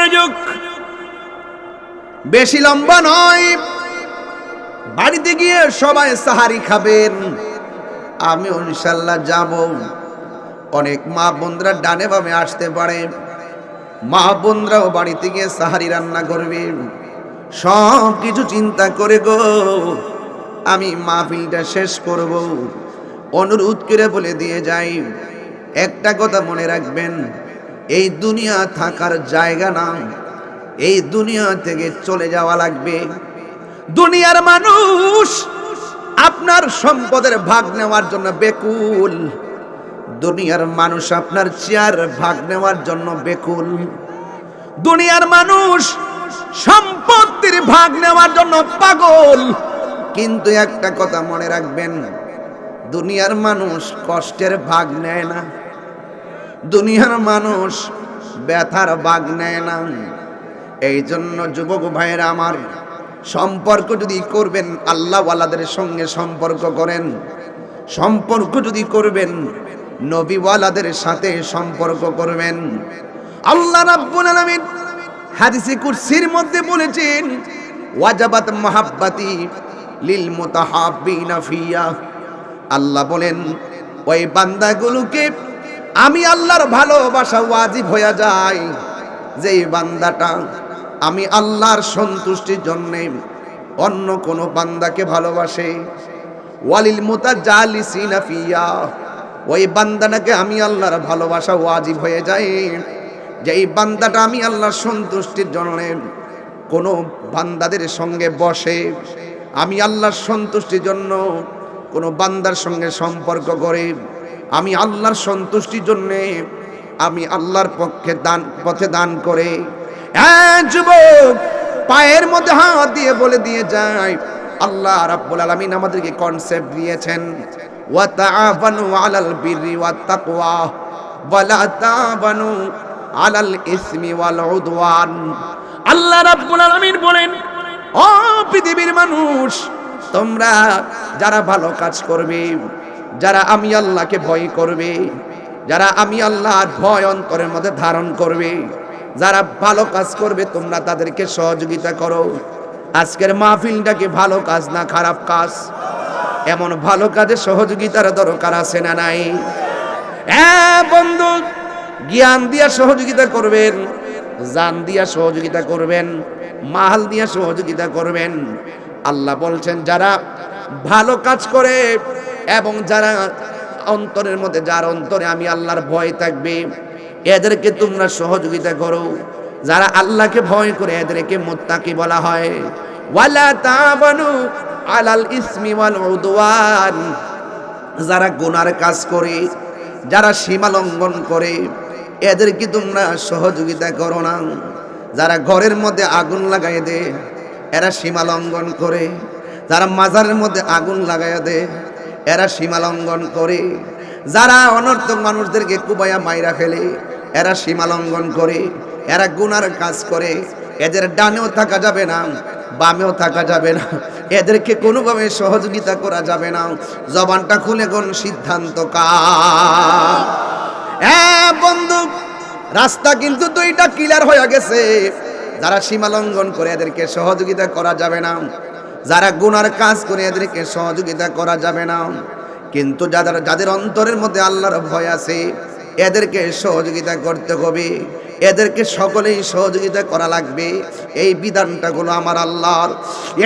মনোযোগ, বেশি লম্বা নয়। বাড়িতে গিয়ে সবাই সাহারি খাবেন, আমি ইনশাআল্লাহ যাব। অনেক মা বোনরা ডানে বামে আসতে পারে, মা বোনরাও বাড়িতে গিয়ে সাহারি রান্না করবে। সব কিছু চিন্তা করে গো আমি মাহফিলটা শেষ করব। অনুরোধ করে বলে দিয়ে যাই, একটা কথা মনে রাখবেন, এই দুনিয়া থাকার জায়গা না, এই দুনিয়া থেকে চলে যাওয়া লাগবে। দুনিয়ার মানুষ আপনার সম্পদের ভাগ নেওয়ার জন্য বেকুল, দুনিয়ার মানুষ আপনার চেয়ার ভাগ নেওয়ার জন্য বেকুল, দুনিয়ার মানুষ সম্পত্তির ভাগ নেওয়ার জন্য পাগল। কিন্তু একটা কথা মনে রাখবেন, দুনিয়ার মানুষ কষ্টের ভাগ নেয় না, দুনিয়ার মানুষ ব্যথার ভাগ নেয় না। এই জন্য যুবক ভাইয়েরা আমার, সম্পর্ক যদি করবেন আল্লাহওয়ালাদের সঙ্গে সম্পর্ক করেন, সম্পর্ক যদি করবেন নবীওয়ালাদের সাথে সম্পর্ক করবেন। আল্লাহ রাব্বুল আলামিন হাদিসে কুরসির মধ্যে বলেছেন, ওয়াজাবাত মাহাব্বাতি লিল মুতাহাব্বিনা ফিয়া। আল্লাহ বলেন ওই বান্দাগুলোকে আমি আল্লাহর ভালোবাসা ওয়াজিব হয়ে যায়, যেই বান্দাটা আমি আল্লাহর সন্তুষ্টির জন্য অন্য কোনো বান্দাকে ভালোবাসে। ওয়ালিল মুতাজালিসিনা ফিয়া, ওই বান্দাটাকে আমি আল্লাহর ভালোবাসা ওয়াজিব হয়ে যায়, যেই বান্দাটা আমি আল্লাহর সন্তুষ্টির জন্য কোনো বান্দাদের সঙ্গে বসে, আমি আল্লাহর সন্তুষ্টির জন্য কোনো বান্দার সঙ্গে সম্পর্ক করে, আমি আল্লাহর সন্তুষ্টির জন্য আমি আল্লাহর পথে দান করে। যুবক পায়ের মধ্যে হাত দিয়ে বলে দিয়ে যায়, আল্লাহ রাব্বুল আলামিন আমাদেরকে কনসেপ্ট দিয়েছেন, ওয়া তাআবানু আলাল বিররি ওয়াত তাকওয়া ওয়া লা তাআবানু আলাল ইসমি ওয়াল উদওয়ান। আল্লাহ রাব্বুল আলামিন বলেন, ও পৃথিবীর মানুষ, তোমরা যারা ভালো কাজ করবে, যারা আমি আল্লাহকে ভয় করবে, যারা আমি আল্লাহর ভয় অন্তরের মধ্যে ধারণ করবে, যারা ভালো কাজ করবে, তোমরা তাদেরকে সহযোগিতা করো। আজকের মাহফিলটাকে ভালো কাজ না খারাপ কাজ? এমন ভালো কাজে সহযোগিতার দরকার আছে না নাই? বন্ধু, জ্ঞান দিয়া সহযোগিতা করবেন, জান দিয়া সহযোগিতা করবেন, মাল দিয়া সহযোগিতা করবেন। আল্লাহ বলছেন, যারা ভালো কাজ করে এবং যারা অন্তরের মধ্যে, যার অন্তরে আমি আল্লাহর ভয় থাকবে, এদেরকে তোমরা সহযোগিতা করো। যারা আল্লাহকে ভয় করে এদেরকে মুত্তাকি বলা হয়। ওয়ালা তাবানু আলাল ইসমি ওয়াল উদওয়ান, যারা গুনার কাজ করে, যারা সীমা লঙ্ঘন করে, এদেরকে তোমরা সহযোগিতা করো না। যারা ঘরের মধ্যে আগুন লাগাই দেয়, এরা সীমা লঙ্ঘন করে। যারা মাজারের মধ্যে আগুন লাগাই দেয়, এরা সীমা লঙ্ঘন করে। যারা অনর্থক মানুষদেরকে কুবাইয়া মাইরা ফেলে, এরা সীমা লঙ্ঘন করে, এরা গুনার কাজ করে। এদের ডানেও থাকা যাবে না, বামেও থাকা যাবে না, এদেরকে কোনোভাবে সহযোগিতা করা যাবে না। জবানটা খুলে কোন সিদ্ধান্ত কার? বন্ধু, রাস্তা কিন্তু দুইটা ক্লিয়ার হয়ে গেছে। যারা সীমা লঙ্ঘন করে এদেরকে সহযোগিতা করা যাবে না, যারা গুনার কাজ করে এদেরকে সহযোগিতা করা যাবে না। কিন্তু যাদের অন্তরের মধ্যে আল্লাহর ভয় আছে, এদেরকে সহযোগিতা করতে হবে, এদেরকে সকলেই সহযোগিতা করা লাগবে। এই বিধানটা হলো আমার আল্লাহর।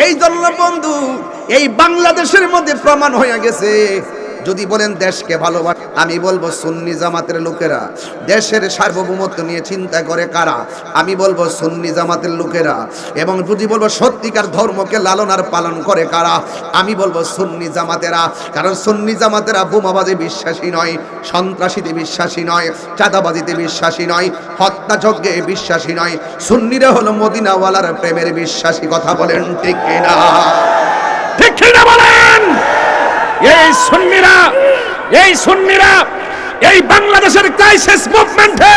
এই জন্য বন্ধু, এই বাংলাদেশের মধ্যে প্রমাণ হয়ে গেছে। যদি বলেন দেশকে ভালোবাসে, আমি বলবো সুন্নি জামাতের লোকেরা। দেশের সার্বভৌমত্ব নিয়ে চিন্তা করে কারা? আমি বলবো সুন্নি জামাতের লোকেরা। এবং যদি বলবো সত্যিকার ধর্মকে লালন আর পালন করে কারা? আমি বলবো সুন্নি জামাতেরা। কারণ সুন্নি জামাতেরা বোমাবাজে বিশ্বাসী নয়, সন্ত্রাসীতে বিশ্বাসী নয়, চাঁদাবাজিতে বিশ্বাসী নয়, হত্যাযজ্ঞে বিশ্বাসী নয়। সুন্নিরা হলো মদিনাওয়ালার প্রেমের বিশ্বাসী। কথা বলেন ঠিক কিনা? ঠিক কিনা বলেন? এই সুন্নিরা এই বাংলাদেশের ক্রাইসিস মুভমেন্টে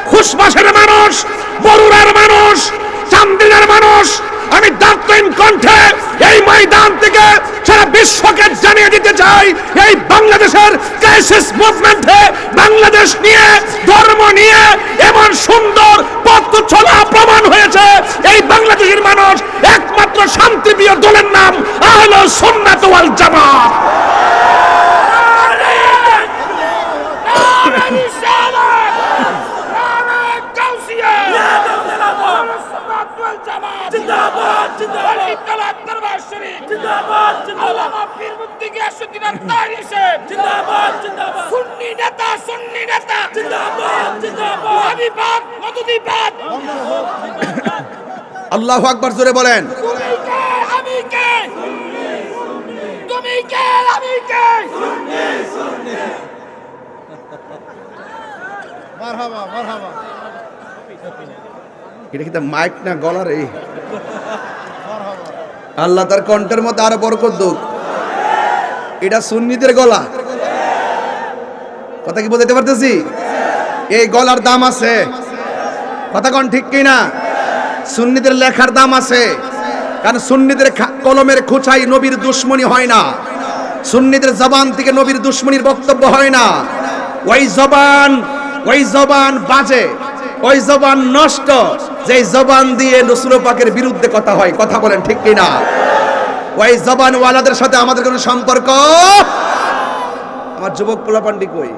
খুশবাসের মানুষ, বরুড়ার মানুষ, চান্দিনার মানুষ, আমি দায়িত্বহীন কণ্ঠে এই ময়দান থেকে সারা বিশ্বকে জানিয়ে দিতে চাই, এই বাংলাদেশের ক্রাইসিস মুভমেন্টে বাংলাদেশ নিয়ে, ধর্ম নিয়ে এমন সুন্দর পথ চলা ওয়াল জামাত। আল্লাহু আকবার, জোরে বলেন। এটা কিন্তু মাইক না গলার, এই আল্লাহ তার কণ্ঠের মধ্যে আরো বরকত দুক। এটা সুন্নিদের গলা, কথা কি বলতে পারতেছি? এই গলার দাম আছে, কথা কোন ঠিক কিনা? সুন্নিদের লেখার দাম আছে, কারণ সুন্নিদের কলমের খোঁচাই নবীর দুশ্মনী হয় না, সুন্নিদের জবান থেকে নবীর দুশ্মনীর বক্তব্য হয় না। ওই জবান বাজে, ওই জবান নষ্ট, যে জবান দিয়ে রাসূল পাকের বিরুদ্ধে কথা হয়, কথা বলেন ঠিক কিনা? ওই জবান ওয়ালাদের সাথে আমাদের কোনো সম্পর্ক। আমার যুবক পোলাপান্ডি কই?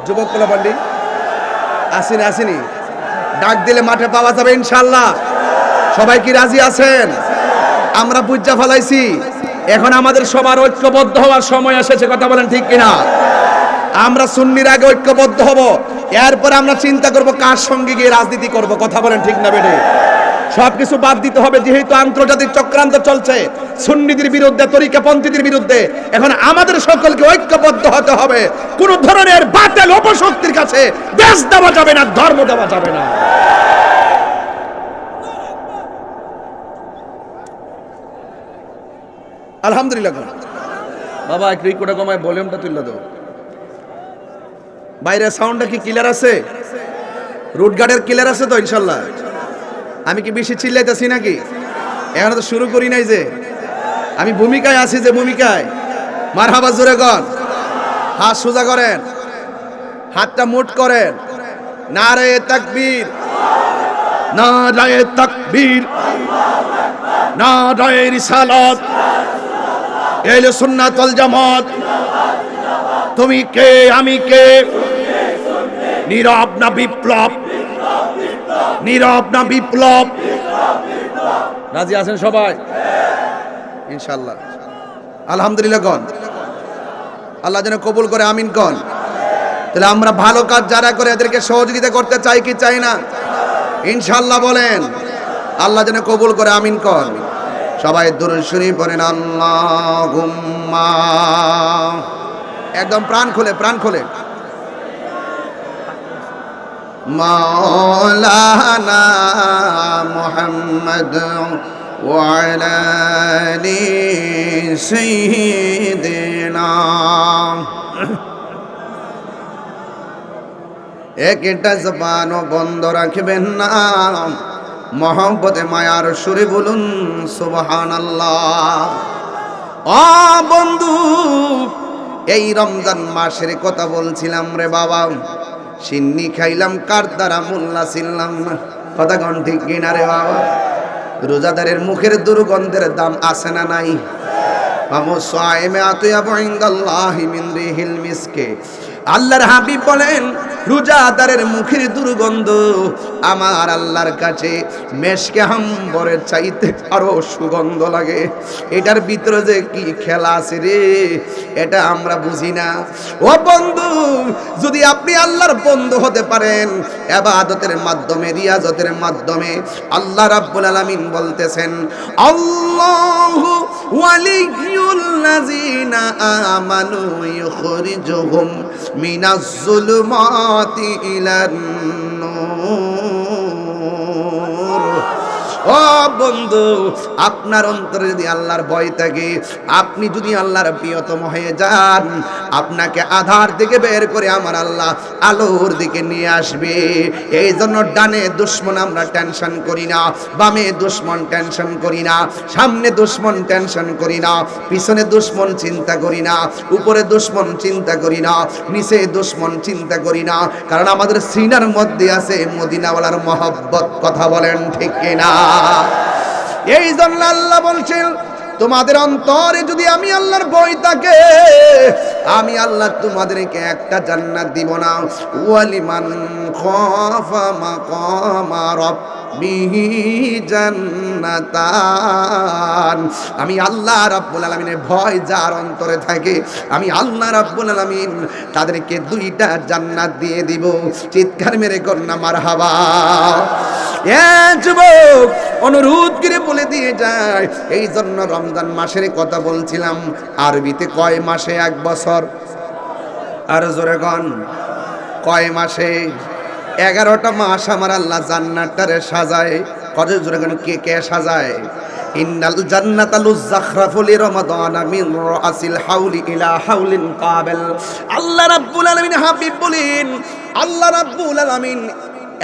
যুবক পোলাপান্ডি আসেনি? ডাক দিলে মাঠে পাওয়া যাবে ইনশাআল্লাহ। সবাই কি রাজি আছেন? আমরা বুঝা ফেলাইছি, এখন আমাদের সবার ঐক্যবদ্ধ হওয়ার সময় এসেছে, কথা বলেন ঠিক কিনা? আমরা সুন্নির আগে ঐক্যবদ্ধ হব, এরপর আমরা চিন্তা করব কার সঙ্গে গিয়ে রাজনীতি করব, কথা বলেন ঠিক না বেটে? সবকিছু বাদ দিতে হবে, যেহেতু আন্তর্জাতিক চক্রান্ত চলছে সুন্নিদের বিরুদ্ধে, তরিকাপন্থীদের বিরুদ্ধে। এখন আমাদের সকলকে ঐক্যবদ্ধ হতে হবে, কোন ধরনের বাতিল অপশক্তির কাছে দেশ দেওয়া যাবে না, ধর্ম দেওয়া যাবে না। আলহামদুলিল্লাহ। বাবা একটু রিকোটা কমায় ভলিউমটা তুলে দাও। বাইরের সাউন্ডটা কি ক্লিয়ার আছে? রুট গার্ডের ক্লিয়ার আছে তো ইনশাল্লাহ? আমি কি বেশি চিল্লাইতেছি নাকি? এখন তো শুরু করি নাই, যে আমি ভূমিকায় আছি, যে ভূমিকায়। মারহাবা, জোরে কর। হাত সোজা করেন, হাতটা মুঠ করেন। নারে তাকবীর, নারে তাকবীর, নারে রিসালাত, এহলে সুন্নাত ওয়াল জামাত। তুমি কে, আমি কে? নীরব না বিপ্লব? নীরব না বিপ্লব? রাজি আছেন সবাই ইনশাআল্লাহ? আলহামদুলিল্লাহ গণ। আল্লাহ যেন কবুল করে, আমিন গণ। তাহলে আমরা ভালো কাজ যারা করে এদেরকে সহযোগিতা করতে চাই কি চাই না? ইনশাআল্লাহ বলেন। আল্লাহ যেন কবুল করে, আমিন গণ। সবাই দুরূদ শরীফ পড়েন। আল্লাহুম্মা, একদম প্রাণ খুলে, প্রাণ খুলে। মাওলানা মুহাম্মদ ওয়া আলা আলি সাইয়্যিদিনা। একটা জবানও বন্ধ রাখবেন না, মহব্বতে মায়ার সুরে বলুন সুবহানাল্লাহ। ও বন্ধু, এই রমজান মাসের কথা বলছিলাম রে বাবা। সিন্নি খাইলাম কার দ্বারা, মোল্লা ছিলাম না, কথা কোন ঠিক কিনা রে বাবা? রোজাদারের মুখের দুর্গন্ধের দাম আছে না নাই? আল্লাহর হাবিব বলেন, রোজাদারের মুখের দুর্গন্ধ আমার আল্লাহর কাছে মেশকে হাম্বরের চাইতে আরো সুগন্ধ লাগে। এটার ভিতরে যে কি খেলা আছে রে, এটা আমরা বুঝি না। ও বন্ধু, যদি আপনি আল্লাহর বন্ধু হতে পারেন ইবাদতের মাধ্যমে, রিয়াজতের মাধ্যমে, আল্লাহ রাব্বুল আলামিন বলতেছেন, আল্লাহু ওয়ালিয়ুল্লাযিনা আমানু ইখরিজুহুম মিনাজ যুলুমাতি ইলান নূর। ও বন্ধু, আপনার অন্তরে যদি আল্লাহর ভয় থাকে, আপনি যদি আল্লাহর প্রিয়তম হয়ে যান, আপনাকে আধার দিকে বের করে আমার আল্লাহ আলোর দিকে নিয়ে আসবে। এই জন্য ডানে দুশ্মন আমরা টেনশন করি না, বামে দুশ্মন টেনশন করি না, সামনে দুশ্মন টেনশন করি না, পিছনে দুশ্মন চিন্তা করি না, উপরে দুশ্মন চিন্তা করি না, নিচে দুশ্মন চিন্তা করি না। কারণ আমাদের সিনার মধ্যে আছে মদিনাওয়ালার মহব্বত, কথা বলেন ঠিক কিনা? এই জন্য আল্লাহ বলছেন, তোমাদের অন্তরে যদি আমি আল্লাহর ভয় থাকে, আমি আল্লাহ তোমাদেরকে একটা জান্নাত দিব না। ওয়ালিমান খাফা মাকামা রাব্বিহি জান্নাতান। আমি আল্লাহ রাব্বুল আলামিনের ভয় যার অন্তরে থাকে, আমি আল্লাহ রাব্বুল আলামিন তাদেরকে দুইটা জান্নাত দিয়ে দিব। চিৎকার মেরে কন্যা মারহাবা। যুবক, অনুরোধ করে বলে দিয়ে যায়, এই জন্য রমজান মাসের কথা বলছিলাম। আরবিতে কয় মাসে এক বছর? আর জোরে গন, কয় মাসে? 11টা মাস আমার আল্লাহ জান্নাতটারে সাজায়। কত জোরে গন, কে কে সাজায়? ইন্নাল জান্নাতা লুযাখরাফু লিরমাদানা মিন রাসিল হাউলি ইলা হাউলিন কাবেল। আল্লাহ রাব্বুল আলামিন হাবিব বলেন, আল্লাহ রাব্বুল আলামিন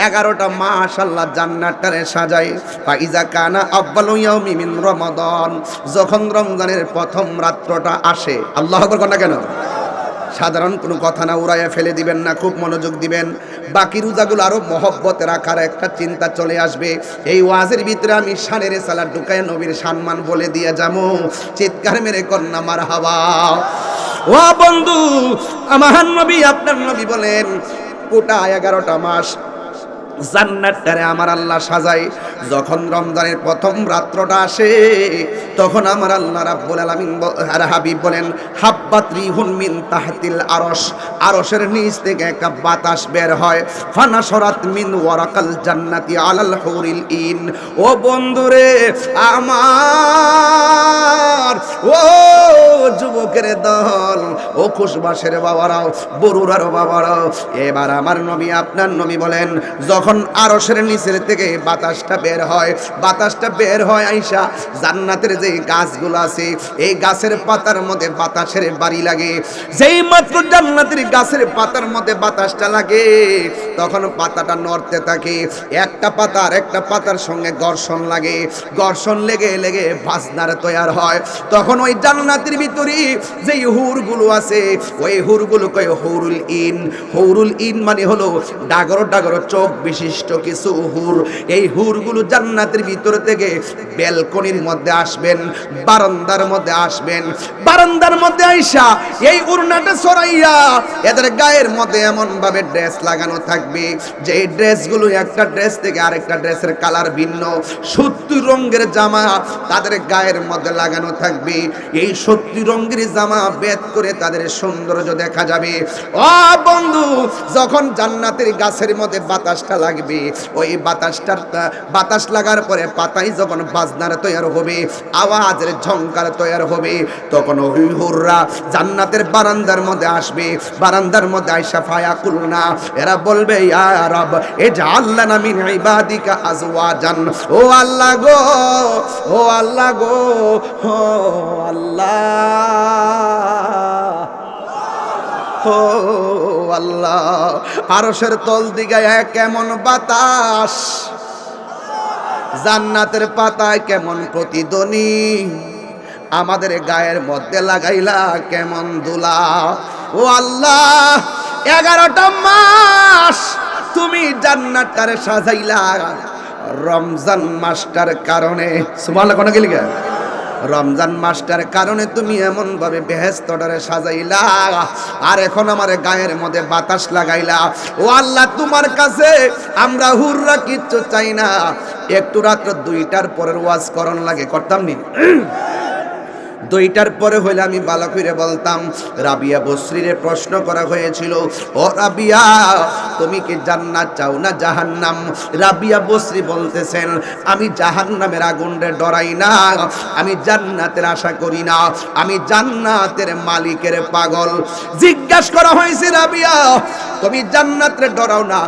11টা মাস আল্লাহ জান্নাতটারে সাজায়। ফাইজা কানা আউয়ালু ইয়াউমি মিন রমাদান, যখন রমজানের প্রথম রাত্রটা আসে। আল্লাহু আকবার না কেন? সাধারণ কোনো কথা না, উড়াইয়া ফেলে দিবেন না, খুব মনোযোগ দিবেন। বাকি রোজাগুলো আরো মহব্বতে রাখার একটা চিন্তা চলে আসবে। এই ওয়াজের ভিতরে আমি শানের সালাত ঢুকায় নবীর সম্মান বলে দিয়ে যাবো। চিৎকার মেরে কন্যা মারহাবা। ও বন্ধু, আমার নবী, আপনার নবী বলেন, গোটা 11টা মাস জান্নাতটারে আমার আল্লাহ সাজায়। যখন রমজানের প্রথম রাত্রটা আসে, তখন আমার আল্লাহ রাব্বুল আলামিন আর হাবিব বলেন, হাব্বাত রিহুন মিন তাহতিল আরশ, আরশের নিচ থেকে একটা বাতাস বের হয়। ফানাশরাত মিন ওয়ারাকাল জান্নাতি আলাল হুরিল ইন। ও বন্ধুরে আমার, ও যুবকের দল, ও খুশবাসের বাবারাও, বরুরার বাবারাও, এবার আমার নবী, আপনার নবী বলেন, যখন আরশের নিচের থেকে বাতাসটা বের হয়, বাতাসটা বের হয় আইসা জান্নাতের যে গাছগুলো আছে, এই গাছের পাতার মধ্যে বাতাসের বাড়ি লাগে। যেই মাত্র জান্নাতের গাছের পাতার মধ্যে বাতাসটা লাগে, তখন পাতাটা নড়তে থাকে। একটা পাতা আর একটা পাতার সঙ্গে ঘর্ষণ লাগে, ঘর্ষণ লেগে লেগে বাজনার তৈরি হয়। তখন ওই জান্নাতের ভিতরে যেই হুরগুলো আছে, ওই হুরগুলো কয় হুরুল ইন। হুরুল ইন মানে হলো ডাগর ডাগর চোখ বিশিষ্ট কিছু হুর। এই হুরগুলো জান্নাতের ভিতর থেকে ব্যালকনির মধ্যে আসবেন, বারান্দার মধ্যে আসবেন। বারান্দার মধ্যে আইসা এই উড়নাটা ছড়াইয়া এদের গায়ের মধ্যে এমন ভাবে ড্রেস লাগানো থাকবে, যে এই ড্রেসগুলো একটা ড্রেস থেকে আরেকটা ড্রেসের কালার ভিন্ন। 70 রঙের জামা তাদের গায়ের মধ্যে লাগানো থাকবে। এই 70 রঙের জামা বেদ করে তাদের সৌন্দর্য দেখা যাবে। ও বন্ধু, যখন জান্নাতের গাছের মধ্যে বাতাসটা লাগবে, ওই বাতাস লাগার পরে পাতাই যখন বাজনার তৈরি হবে, আওয়াজের ঝংকার তৈরি হবে, তখন ওই হুররা জান্নাতের বারান্দার মধ্যে আসবে। বারান্দার মধ্যে আইসা ফায়াকুলনা, এরা বলবে, ইয়া রব ইজআল লানা মিন ইবাদিকা আজওয়াজান। ও আল্লাহ গো, ও আল্লাহ গো, ও আল্লাহ, ও আল্লাহ। আরশের তল দিকে কেমন বাতাস, জান্নাতের পাতায় কেমন প্রতিধ্বনি, আমাদের গায়ের মধ্যে লাগাইলা কেমন দুলা। ও আল্লাহ, 11টা মাস তুমি জান্নাতটারে সাজাইলা রমজান মাসটার কারণে। সুবহানাল্লাহ, কোন গেলি গা? রমজান মাসটার কারণে তুমি এমন ভাবে বেহেশতটারে সাজাইলা, আর এখন আমার গায়ের মধ্যে বাতাস লাগাইলা। ও আল্লাহ, তোমার কাছে আমরা হুররা কিচ্ছু চাই না। একটু রাত্র 2টার পরের ওয়াজ করণ লাগে, করতাম নি? 2টার পরে হইলে আমি ভালো করে বলতাম। রাবিয়া বসরিরে প্রশ্ন করা হয়েছিল, ও রাবিয়া, তুমি কি জান্নাত চাও না জাহান্নাম? রাবিয়া বসরি বলতেছেন, আমি জাহান্নামের আগুনে ডরাই না, আমি জান্নাতের আশা করি না, আমি জান্নাতের মালিকের পাগল। জিজ্ঞাসা করা হয়েছে, রাবিয়া তুমি জান্নাতের ডরাও না,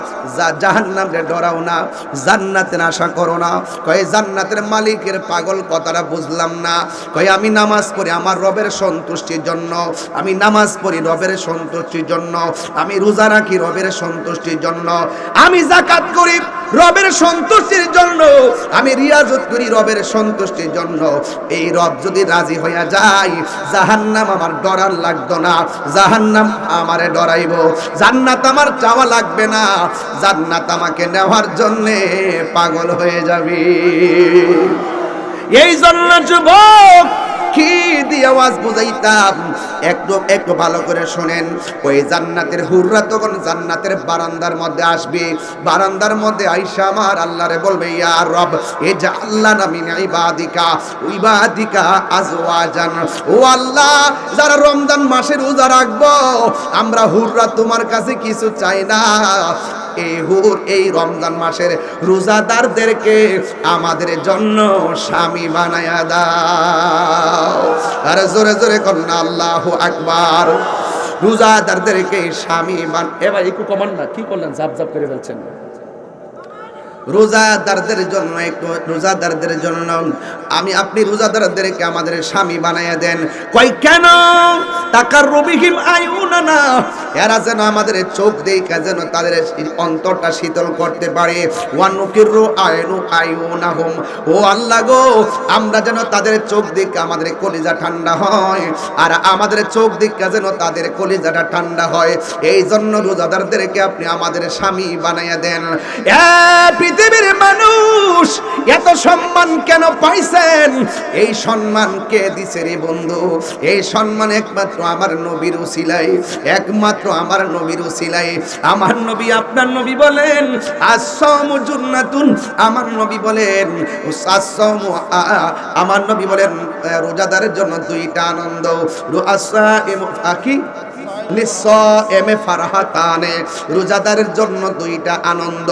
জাহান্নামের ডরাও না, জান্নাতের আশা করো না? কয় জান্নাতের মালিকের পাগল, কথাটা বুঝলাম না। কয় আমি নামাজ পড়ি আমার রবের সন্তুষ্টির জন্য, আমি নামাজ পড়ি রবের সন্তুষ্টির জন্য, আমি রোজা রাখি রবের সন্তুষ্টির জন্য, আমি যাকাত করি রবের সন্তুষ্টির জন্য, আমি রিয়াজত করি রবের সন্তুষ্টির জন্য। এই রব যদি রাজি হইয়া যায়, জাহান্নাম আমার ডরার লাগতো না, জাহান্নাম আমারে ডরাইব। জান্নাত আমার চাওয়া লাগবে না, জান্নাত আমাকে নেওয়ার জন্য পাগল হয়ে যাবে। এই জন্য যুবক, কি দিয়ে আওয়াজ বুঝাইতাম, একটু একটু ভালো করে শুনেন। ওই জান্নাতের হুররা তখন জান্নাতের বারান্দার মধ্যে আসবে, বারান্দার মধ্যে আইসা আমার আল্লাহরে বলবে, ইয়া রব ইজআলনা মিন ইবাদিকা আজওয়াজান। ও আল্লাহ, যারা রমজান মাসের রোজা রাখবো আমরা হুররা তোমার কাছে কিছু চাই না, এই হুর এই রমজান মাসের রোজাদারদেরকে আমাদের জন্য স্বামী বানায়া দাও। আর জোরে জোরে করেন আল্লাহু আকবার। রোজাদারদেরকে স্বামী এবার একটু কমান না, কি করলেন, জাপ জাপ করে ফেলছেন। রোজাদারদের জন্য একটু, রোজাদারদের জন্য আমি আপনি রোজাদারদেরকে আমাদের স্বামী বানাইয়া দেন। কই কেন? তাকার রবিহিম আয়ুনানা, এরা যেন আমাদের চোখ দেখা যেন তাদের অন্তরটা শীতল করতে পারে। ওয়ানুকিরু আয়ুনাহুম, ও আল্লাহ গো, আমরা যেন তাদের চোখ দেখে আমাদের কলিজা ঠান্ডা হয়, আর আমাদের চোখ দেখে যেন তাদের কলিজাটা ঠান্ডা হয়। এই জন্য রোজাদারদেরকে আপনি আমাদের স্বামী বানাইয়া দেন। পৃথিবীর মানুষ এত সম্মান কেন পাইছেন? এই সম্মান কে দিছে রে বন্ধু? এই সম্মান একমাত্র আমার নবীর উসিলায়, একমাত্র আমার নবীর উসিলায়। আমার নবী, আপনার নবী বলেন আস-সাওমু জুন্নাতুন, আমার নবী বলেন আস-সাওমু, আমার নবী বলেন রোজাদারের জন্য দুইটা আনন্দ। রুআসাইমু আকি লিসাইমে ফারহাতানে, রোজাদারের জন্য দুইটা আনন্দ।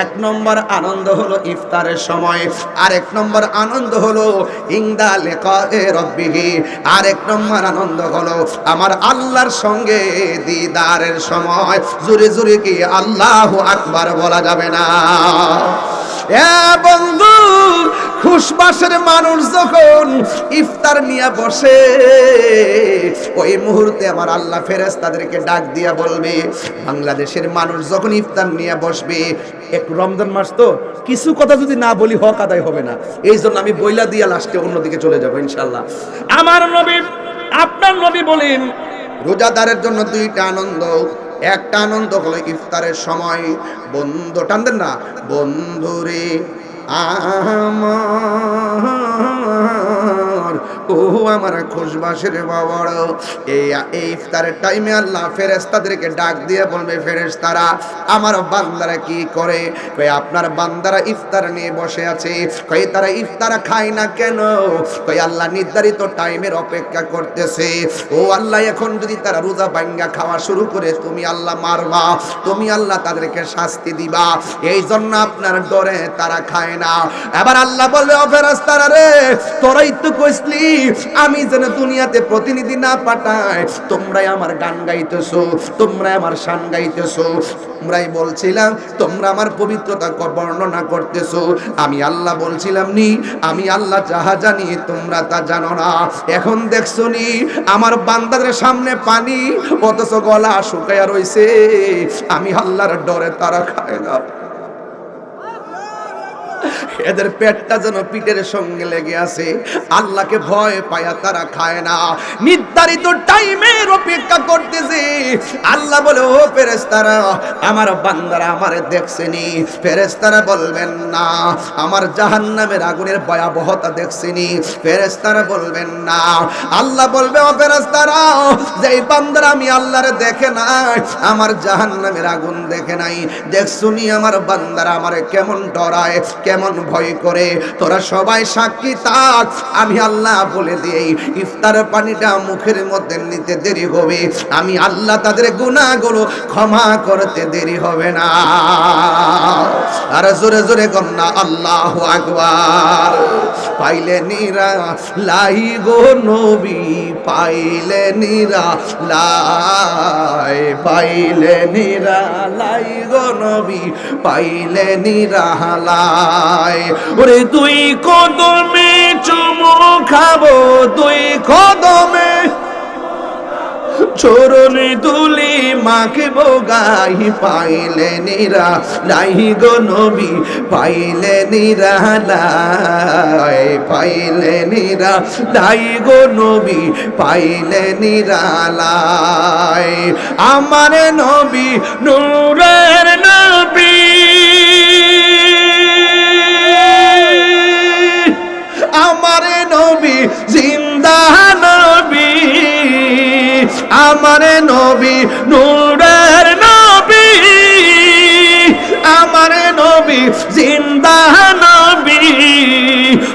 এক নম্বর আনন্দ হলো ইফতারের সময়, আর এক নম্বর আনন্দ হলো ইনদা লিকায়ে রাব্বিহি, আর এক নম্বর আনন্দ হলো আমার আল্লাহর সঙ্গে দিদারের সময়। জোরে জোরে কি আল্লাহু আকবার বলা যাবে না? এ বন্ধু, খুশবাসের মানুষ যখন ইফতার নিয়ে বসে, ওই মুহূর্তে আমার আল্লাহ ফেরেশতাদেরকে ডাক দিয়া বলবে, বাংলাদেশের মানুষ যখন ইফতার নিয়ে বসবে, এক রমজান মাস তো কিছু কথা যদি না বলি হক আদায় হবে না, এই জন্য আমি বইলা দিয়া লাস্টে অন্যদিকে চলে যাবো ইনশাআল্লাহ। আমার নবী, আপনার নবী বলেন রোজাদারের জন্য দুইটা আনন্দ। একটা আনন্দ হলো ইফতারের সময়, বন্ধু টানদেন না, বন্ধুরে আমার, ও আমার খুশবাসের বাবার, এই ইফতারের টাইমে আল্লাহ ফেরেশতাদেরকে ডাক দিয়ে বলবে, ফেরেশতারা আমার বান্দারা কি করে? কই আপনার বান্দারা ইফতার নিয়ে বসে আছে। কই তারা ইফতার খায় না কেন? কই আল্লাহ নির্ধারিত টাইমের অপেক্ষা করতেছে। ও আল্লাহ, এখন যদি তারা রোজা ভাঙ্গা খাওয়া শুরু করে তুমি আল্লাহ মারবা, তুমি আল্লাহ তাদেরকে শাস্তি দিবা, এই জন্য আপনার ডরে তারা খায় না। এবার আল্লাহ বলবে, ও ফেরেশতারা রে, তোরাই তো কইছলি আমি যেন দুনিয়াতে প্রতিনিধি না পাঠাই, তোমরাই আমার গান গাইতেছো, তোমরাই আমার শান গাইতেছো, তোমরাই বলছিলাম, তোমরা আমার পবিত্রতা বর্ণনা করতেছো। আমি আল্লাহ বলছিলাম নি, আমি আল্লাহ যাহা জানি তোমরা তা জানো না। এখন দেখছো নি আমার বান্দাদের সামনে পানি, অথচ গলা শুকায়া রইছে। আমি আল্লাহর ডরে তারা খায় না, এদের পেটটা যেন পিঠের সঙ্গে লেগে আছে, আল্লাহকে ভয় পায়া তারা খায় না, নির্ধারিত টাইমের অপেক্ষা করতেছে। আল্লাহ বলে, ও ফেরেশতারা আমার বান্দারা আমারে দেখছেনি? ফেরেশতারা বলবেন না। আমার জাহান্নামের আগুনের ভয়াবহতা দেখছেনি? ফেরেশতারা বলবেন না। আল্লাহ বলবে, ও ফেরেশতারা যেই বান্দারা আমি আল্লাহরে দেখে নাই, আমার জাহান্নামের আগুন দেখে নাই, দেখছুনি আমার বান্দারা আমারে কেমন ডরায়, কেমন ভয় করে, তোরা সবাই সাক্ষী থাক। আমি আল্লাহ বলে দিই, ইফতার পানিটা মুখের মধ্যে নিতে দেরি হবে, আমি আল্লাহ তাদের গুনাহগুলো ক্ষমা করতে দেরি হবে না। আর জোরে জোরে কন্যা আল্লাহু আকবার। পাইলে নিরা লাই গো নবী, পাইলে নিরা লাই, পাইলে নিরা লাই গো নবী, পাইলে নিরা লাই। ওরে দুই কদমে চুমু খাবো, দুই কদমে চরণে দুলি মাখবো গাই, পাইলে নিরা লাই গো নবী, পাইলে নিরা লাই, পাইলে নিরা লাই গো নবী, পাইলে নিরা লাই। আমার নবী নূরের নবী, আমার নবী জিন্দা জিন্দা নবী, আমার নবী নূরের নবী, আমার নবী জিন্দা নবী।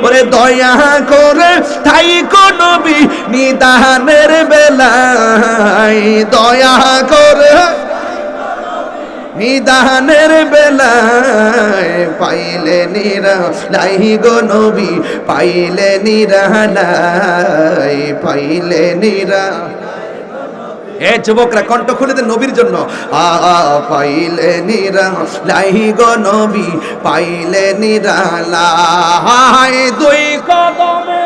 ওরে দয়া করে থাইকো নবী নিদানের বেলায়, দয়া করে নিদানের বেলায়, পাইলে নিরালাই গো নবী, পাইলে নিরালাই, পাইলে নিরা। এ যুবকরা কণ্ঠ খুলে দেন নবীর জন্য। পাইলে নিরালাই গো নবী, পাইলে নিরালাই, দুই কদমে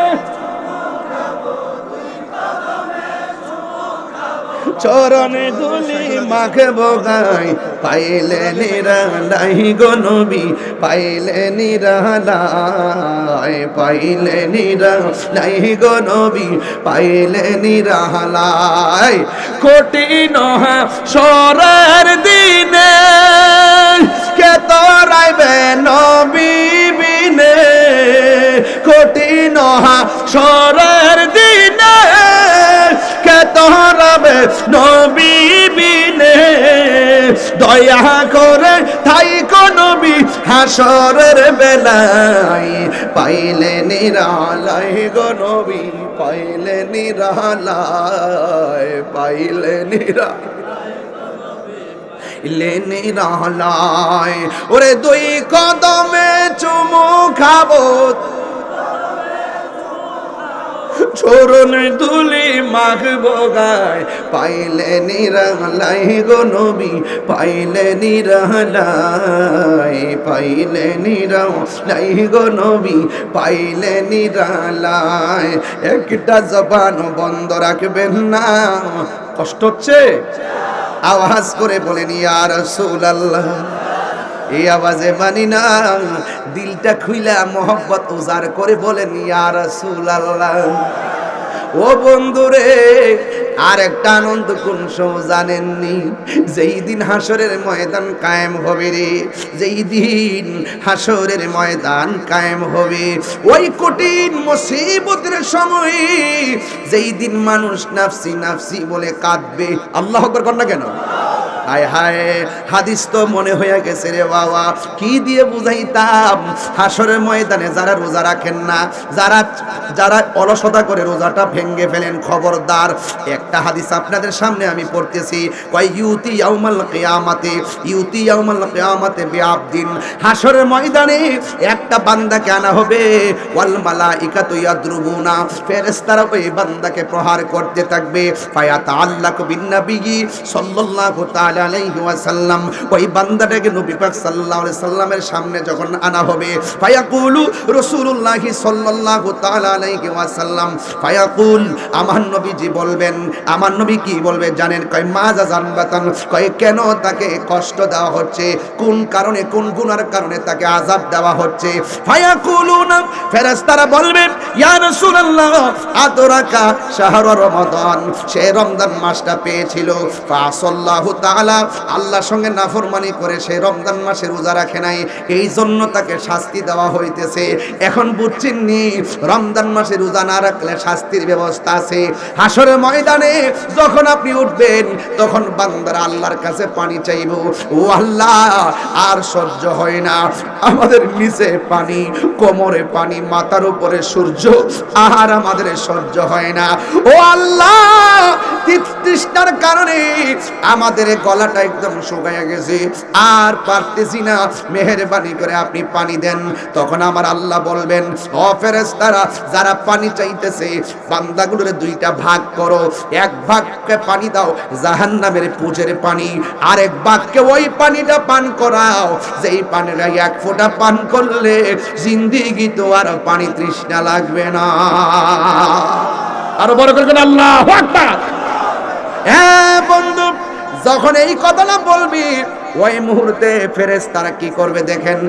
চরণে ধুলি মাখবো গায়, পাইলে নিরালাই গো নবী, পাইলে নিরালাই, পাইলে নিরালাই গো নবী, পাইলে নিরালাই। কঠিন হাসরের দিনে কে তোরাইবে নবী বিনে, কঠিন হাসরের দিনে কে তোরাবে নবী বিনে, দয়া করে থাইকো নবী হাসরের বেলায়, পাইলে নিরালাই গো নবী, পাইলে নিরালাই, পাইলে নিরালাই। ওরে দুই কদমে চুমু খাবো, চরণে ধুলি মাখবো গায়, পাইলে নিরালাই গো নবী, পাইলে নিরালাই, পাইলে নিরালাই গো নবী, পাইলে নিরালাই। একটা জবান বন্ধ রাখবেন না। কষ্ট হচ্ছে? আওয়াজ করে বলেন ইয়া রাসূলুল্লাহ। এই আওয়াজে মানি না, দিলটা খুইলা মোহব্বত উজাড় করে বলেন ইয়া রাসূলুল্লাহ। ও বন্ধুরে, আর একটা আনন্দ কোন জানেননি? যেই দিন হাসরের ময়দান কায়েম হবে রে, যেই দিন হাসরের ময়দান কায়েম হবে, ওই কঠিন মুসিবতের সময়, যেই দিন মানুষ নাফসি নাফসি বলে কাঁদবে। আল্লাহু আকবার কর না কেন? হায় হায়, হাদিস তো মনে হয়ে গেছে রে বাবা, কি দিয়ে বুঝাইতাম? হাসরের ময়দানে যারা রোজা রাখেন না, যারা অলসতা করে রোজাটা ভেঙ্গে ফেলেন, খবরদার। একটা হাদিস আপনাদের সামনে আমি পড়তেছি, কয় ইউতি ইয়াউমাল কিয়ামাতে, ইউতি ইয়াউমাল কিয়ামাতে বিআবদিন, হাসরের ময়দানে একটা বান্দাকে আনা হবে, ওয়াল মালাইকাতু ইয়াদরুবুনা, ফেরেশতারা ওই বান্দাকে প্রহার করতে থাকবে, ফায়াতাআল্লাকু বিন নবী সাল্লাল্লাহু তাআলা আলাইহি ওয়াসাল্লাম, ওই বান্দাটাকে নবী পাক সাল্লাল্লাহু আলাইহি সাল্লামের সামনে যখন আনা হবে, ফায়াকুলু রাসূলুল্লাহ সাল্লাল্লাহু তাআলা আলাইহি ওয়াসাল্লাম, ফায়াকুল, আমার নবীজি বলবেন, আমার নবী কি বলবে জানেন? কয় মাজা জানবাতান, কয় কেন তাকে কষ্ট দেওয়া হচ্ছে, কোন কারণে, কোন গুনার কারণে তাকে আযাব দেওয়া হচ্ছে? ফায়াকুলুনা, ফেরেশতারা বলবেন, ইয়া রাসূলুল্লাহ আদরাকা শাহর রমাদান, সে রমজান মাসটা পেয়েছিল, ফাসাল্লাহু তাআলা, আল্লাহর সঙ্গে নাফরমানি করে সে রমজান মাসে রোজা রাখে নাই, এই জন্য তাকে শাস্তি দেওয়া হইতেছে। এখন বুঝছেন নি, রমজান মাসে রোজা না রাখলে শাস্তির ব্যবস্থা আছে। হাসরের ময়দানে যখন আপনি উঠবেন, তখন বান্দারা আল্লাহর কাছে পানি চাইব, ও আল্লাহ আর সহ্য হয় না, আমাদের নিচে পানি, কোমরে পানি, মাথার উপরে সূর্য, আর আমাদের সহ্য হয় না, ও আল্লাহ তৃষ্ণার কারণে আমাদের গলাটা একদম শুকায়া গেছে, আর পারতেছি না, মেহেরবানি করে আপনি পানি দেন। তখন আমার আল্লাহ বলবেন, ও ফেরেশতারা, যারা পানি চাইতেছে, বান্দাগুলোর দুইটা ভাগ করো, এক ভাগকে পানি দাও জাহান্নামের পুজের পানি, আর এক ভাগকে ওই পানিটা পান করাও, যেই পানিটা এক ফোঁটা পান করলে জিন্দেগি তো আর পানি তৃষ্ণা লাগবে না। আরো বড় করে আল্লাহু আকবার। হ্যাঁ বন্ধু, যখন এই কথাটা বলবি, ওই মুহূর্তে ফেরেশতারা কি করবে দেখেন,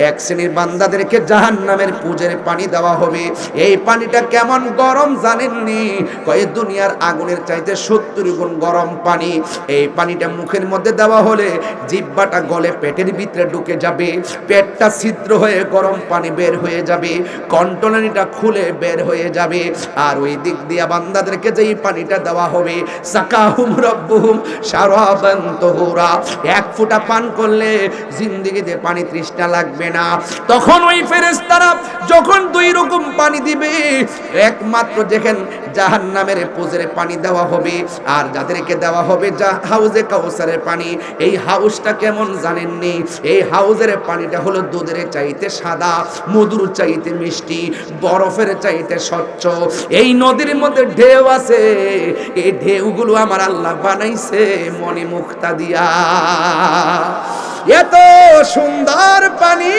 এক শ্রেণীর বান্দাদেরকে জাহান্নামের পুজের পানি দেওয়া হবে। এই পানিটা কেমন গরম জানেননি? কয় দুনিয়ার আগুনের চাইতে 70 গুণ গরম পানি। এই পানিটা মুখের মধ্যে দেওয়া হলে জিহ্বাটা গলে পেটের ভিতরে ঢুকে যাবে, পেটটা ছিদ্র হয়ে গরম পানি বের হয়ে যাবে, কন্টনালিটা খুলে বের হয়ে যাবে। আর ওই দিক দিয়া বান্দাদেরকে যেই পানিটা দেওয়া হবে, সাকাহুম রাব্বুহুম শারাবান তাহুরা, এক ফোঁটা পান করলে জিন্দেগিতে পানি তৃষ্ণা লাগবে না। তখন ওই ফেরেশতারা যখন দুই রকম পানি দিবে, একমাত্র দেখেন জাহান্নামের পুজের পানি দেওয়া হবে, আর যাদেরকে দেওয়া হবে হাউজে কাউসারের পানি। এই হাউসটা কেমন জানেননি? এই হাউজের পানিটা হলো দুধের চাইতে সাদা, মধুর চাইতে মিষ্টি, বরফের চাইতে স্বচ্ছ। এই নদীর মধ্যে ঢেউ আছে, এই ঢেউগুলো আমার আল্লাহ বানাইছে মনি মুক্তা দিয়া। এত সুন্দর পানি।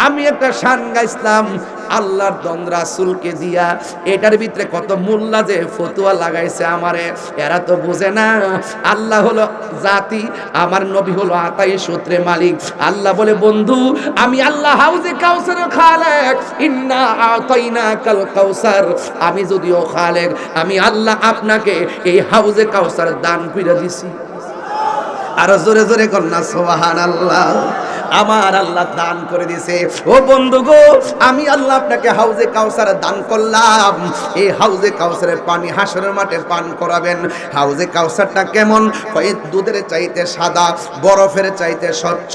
আমি একটা শান গাইছিলাম আল্লাহর দন রাসূলকে দিয়া, এটার ভিতরে কত মোল্লা যে ফতুয়া লাগাইছে আমারে, এরা তো বুঝে না আল্লাহ হলো জাতি, আমার নবী হলো আতাই সূত্রে মালিক। আল্লাহ বলে, বন্ধু আমি আল্লাহ হাউজে কাউসারের খালেক, ইন্না আতাইনাকাল কাউসার, আমি যদিও খালেক, আমি আল্লাহ আপনাকে এই হাউজে কাউসার দান কইরা দিছি। আর জোরে জোরে কন্যা সুবহানাল্লাহ। আমার আল্লাহ দান করে দিয়েছে। ও বন্ধু গো, আমি আল্লাহ আপনাকে হাউজে কাউসার দান করলাম। এই হাউজে কাউসারের পানি হাসরের মাঠে পান করাবেন। হাউজে কাউসারটা কেমন? ওই দুধের চাইতে সাদা, বরফের চাইতে স্বচ্ছ,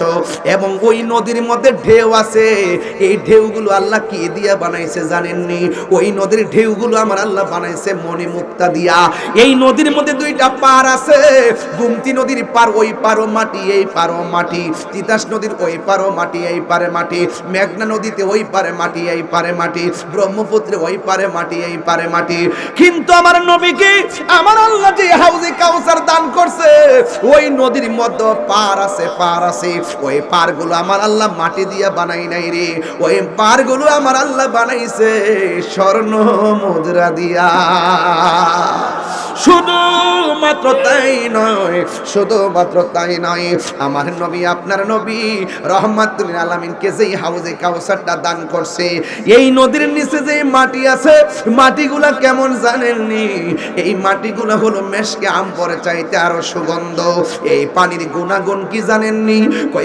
এবং ওই নদীর মধ্যে ঢেউ আছে। এই ঢেউগুলো আল্লাহ কি দিয়া বানাইছে জানেননি? ওই নদীর ঢেউগুলো আমার আল্লাহ বানাইছে মনি মুক্তা দিয়া। এই নদীর মধ্যে দুইটা পার আছে, গুমতি নদীর পার, ওই পারও মাটি এই পারও মাটি, তিতাস নদীর ওই পারও মাটি এই পারে মাটি, মেঘনা নদীতে ওই পারে মাটি এই পারে মাটি, ব্রহ্মপুত্রে ওই পারে মাটি এই পারে মাটি। কিন্তু আমার নবীকে আমার আল্লাহ যে হাউজে কাউসার দান করছে, ওই নদীর মধ্যে পার আছে, পার আছে। ওই পারগুলো আমার আল্লাহ মাটি দিয়া বানাই নাই রে, ওই পারগুলো আমার আল্লাহ বানাইছে স্বর্ণ মুদ্রা দিয়া। শুধুমাত্র তাই নয়, শুধুমাত্র তাই নয়, আমার নবী আপনার নবী রহমাতুল আলামিনকে যেই হাউজে কাউসারটা দান করছে, এই নদীর নিচে যে মাটি আছে, মাটিগুলা কেমন জানেননি? এই মাটিগুলা হলো মেশকে আম্বরে চাইতে আরো সুগন্ধ। এই পানির গুণাগুণ কি জানেননি?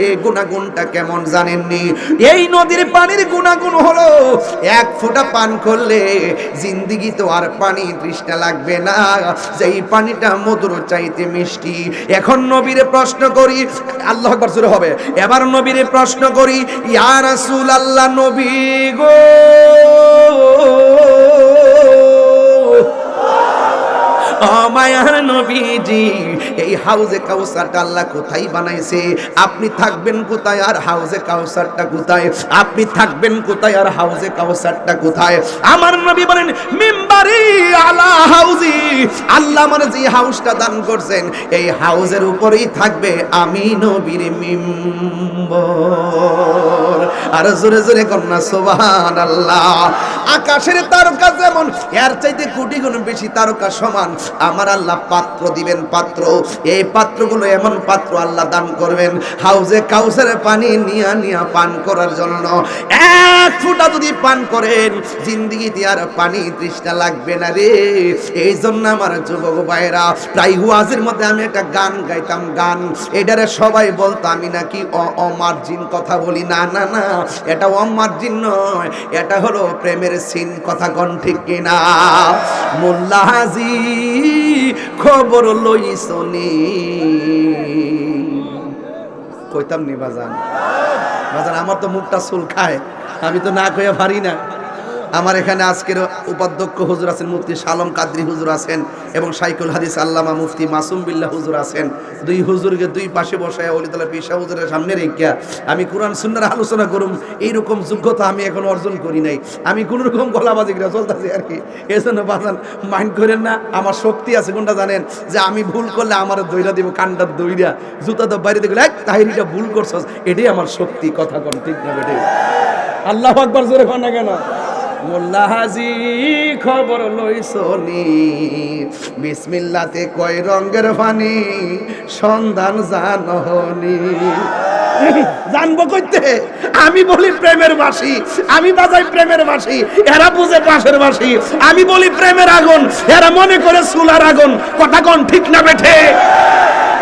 এই গুণাগুণটা কেমন জানেননি? এই নদীর পানির গুণাগুণ হলো এক ফোঁটা পান করলে জিন্দেগি তো আর পানি তৃষ্ণা লাগবে না, যেই পানিটা মধুর চাইতে মিষ্টি। এখন নবীরে প্রশ্ন করি, আল্লাহু আকবার জোরে হবে, এবার নবীরে প্রশ্ন করি, ইয়া রাসূলুল্লাহ, নবী গো, মায়ার নবীজি, এই হাউজে কাউসারটা আল্লাহ কোথায় বানাইছে? আপনি থাকবেন কোথায় আর হাউজে কাউসারটা কোথায়? আপনি থাকবেন কোথায় আর হাউজে কাউসারটা কোথায়? আমার নবী বলেন, মিম্বারি আলা হাউজি, আল্লাহ আমার যে হাউসটা দান করছেন, এই হাউজের উপরেই থাকবে আমি নবীর মিম্বর। আর জোরে জোরে কন্যা সুবহানাল্লাহ। আকাশের তারকা যেমন, এর চাইতে কোটি গুণ বেশি তারকা সমান আমার আল্লাহ পাত্র দিবেন, পাত্র। এই পাত্রগুলো এমন পাত্র আল্লাহ দান করবেন হাউজে কাউসারের পানি নিয়া নিয়া পান করার জন্য। এক ফোঁটা যদি পান করেন জিন্দেগিতে আর পানি তৃষ্ণা লাগবে না রে। এই জন্য আমার যুবক ভাইরা, প্রায় ওয়াজের মধ্যে আমি একটা গান গাইতাম, গান এটারে সবাই বলতো আমি নাকি অমার্জিন কথা বলি। না না না, এটা অমার্জিন নয়, এটা হলো প্রেমের সিন। কথা কোন ঠিক কিনা? মোল্লা হাজি খবর লইছনি, কইতাম নি বাজান, বাজান আমার তো মুখটা চুল খায়, আমি তো না কইয়া পারি না। আমার এখানে আজকের উপাধ্যক্ষ হুজুর আছেন, মুফতি শালম কাদরি হুজুর আছেন, এবং শাইখুল হাদিস আল্লামা মুফতি মাসুম বিল্লাহ হুজুর আছেন। দুই হুজুরকে দুই পাশে বসায় ওলিদুল্লাহ পিসা হুজুরের সামনে রেখে আমি কোরআন সুন্নাহর আলোচনা করুম, এইরকম যোগ্যতা আমি এখন অর্জন করি নাই। আমি কোন রকম গলাবাজি করে চলতেছি আর কি। এই জন্য বাজান মাইন্ড করেন না। আমার শক্তি আছে কোনটা জানেন? যে আমি ভুল করলে আমার দইরা দিব, কান্ডার দইরা, জুতা তো বাইরে দেখলে তাহিরিটা ভুল করছস, এটাই আমার শক্তি। কথা কোন ঠিক না বেটে? আল্লাহু আকবার জোরে কোন না কেন? মোল্লা হাজি খবর লইছনি, বিসমিল্লাতে কয় রঙের পানি সন্ধান জাননি। জানবো কইতে? আমি বলি প্রেমের বাঁশি, আমি বাজাই প্রেমের বাঁশি, এরা বুঝে পাশের বাঁশি। আমি বলি প্রেমের আগুন, এরা মনে করে চুলার আগুন। কথা কোন ঠিক না বেঠে?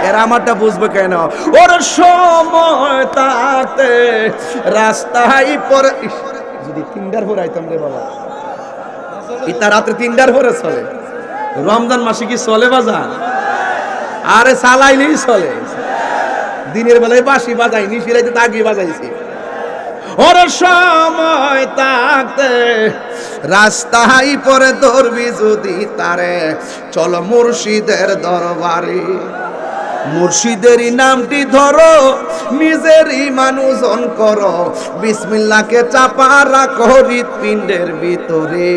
এরা আমারটা বুঝবে কেন? ওর সময় থাকতে রাস্তায় পরে, যদি 3টার পরে আইতাম রে বাবা, ইতা রাত্রে 3টার পরে চলে। রমজান মাসে কি চলে বাজার? আরে চালাইলেই চলে। দিনের বেলায় বাঁশি বাজাই, নিশিরাইতে তাগি বাজাইছি। ওর সময় থাকতে রাস্তায় পরে ধরবি যদি তারে, চলো মুর্শিদের দরবারে। মুর্শিদেরই নামটি ধরো, নিজেরই মানুষজন করো, বিসমিল্লাহকে চাপা রাখো হৃৎপিণ্ডের ভিতরে।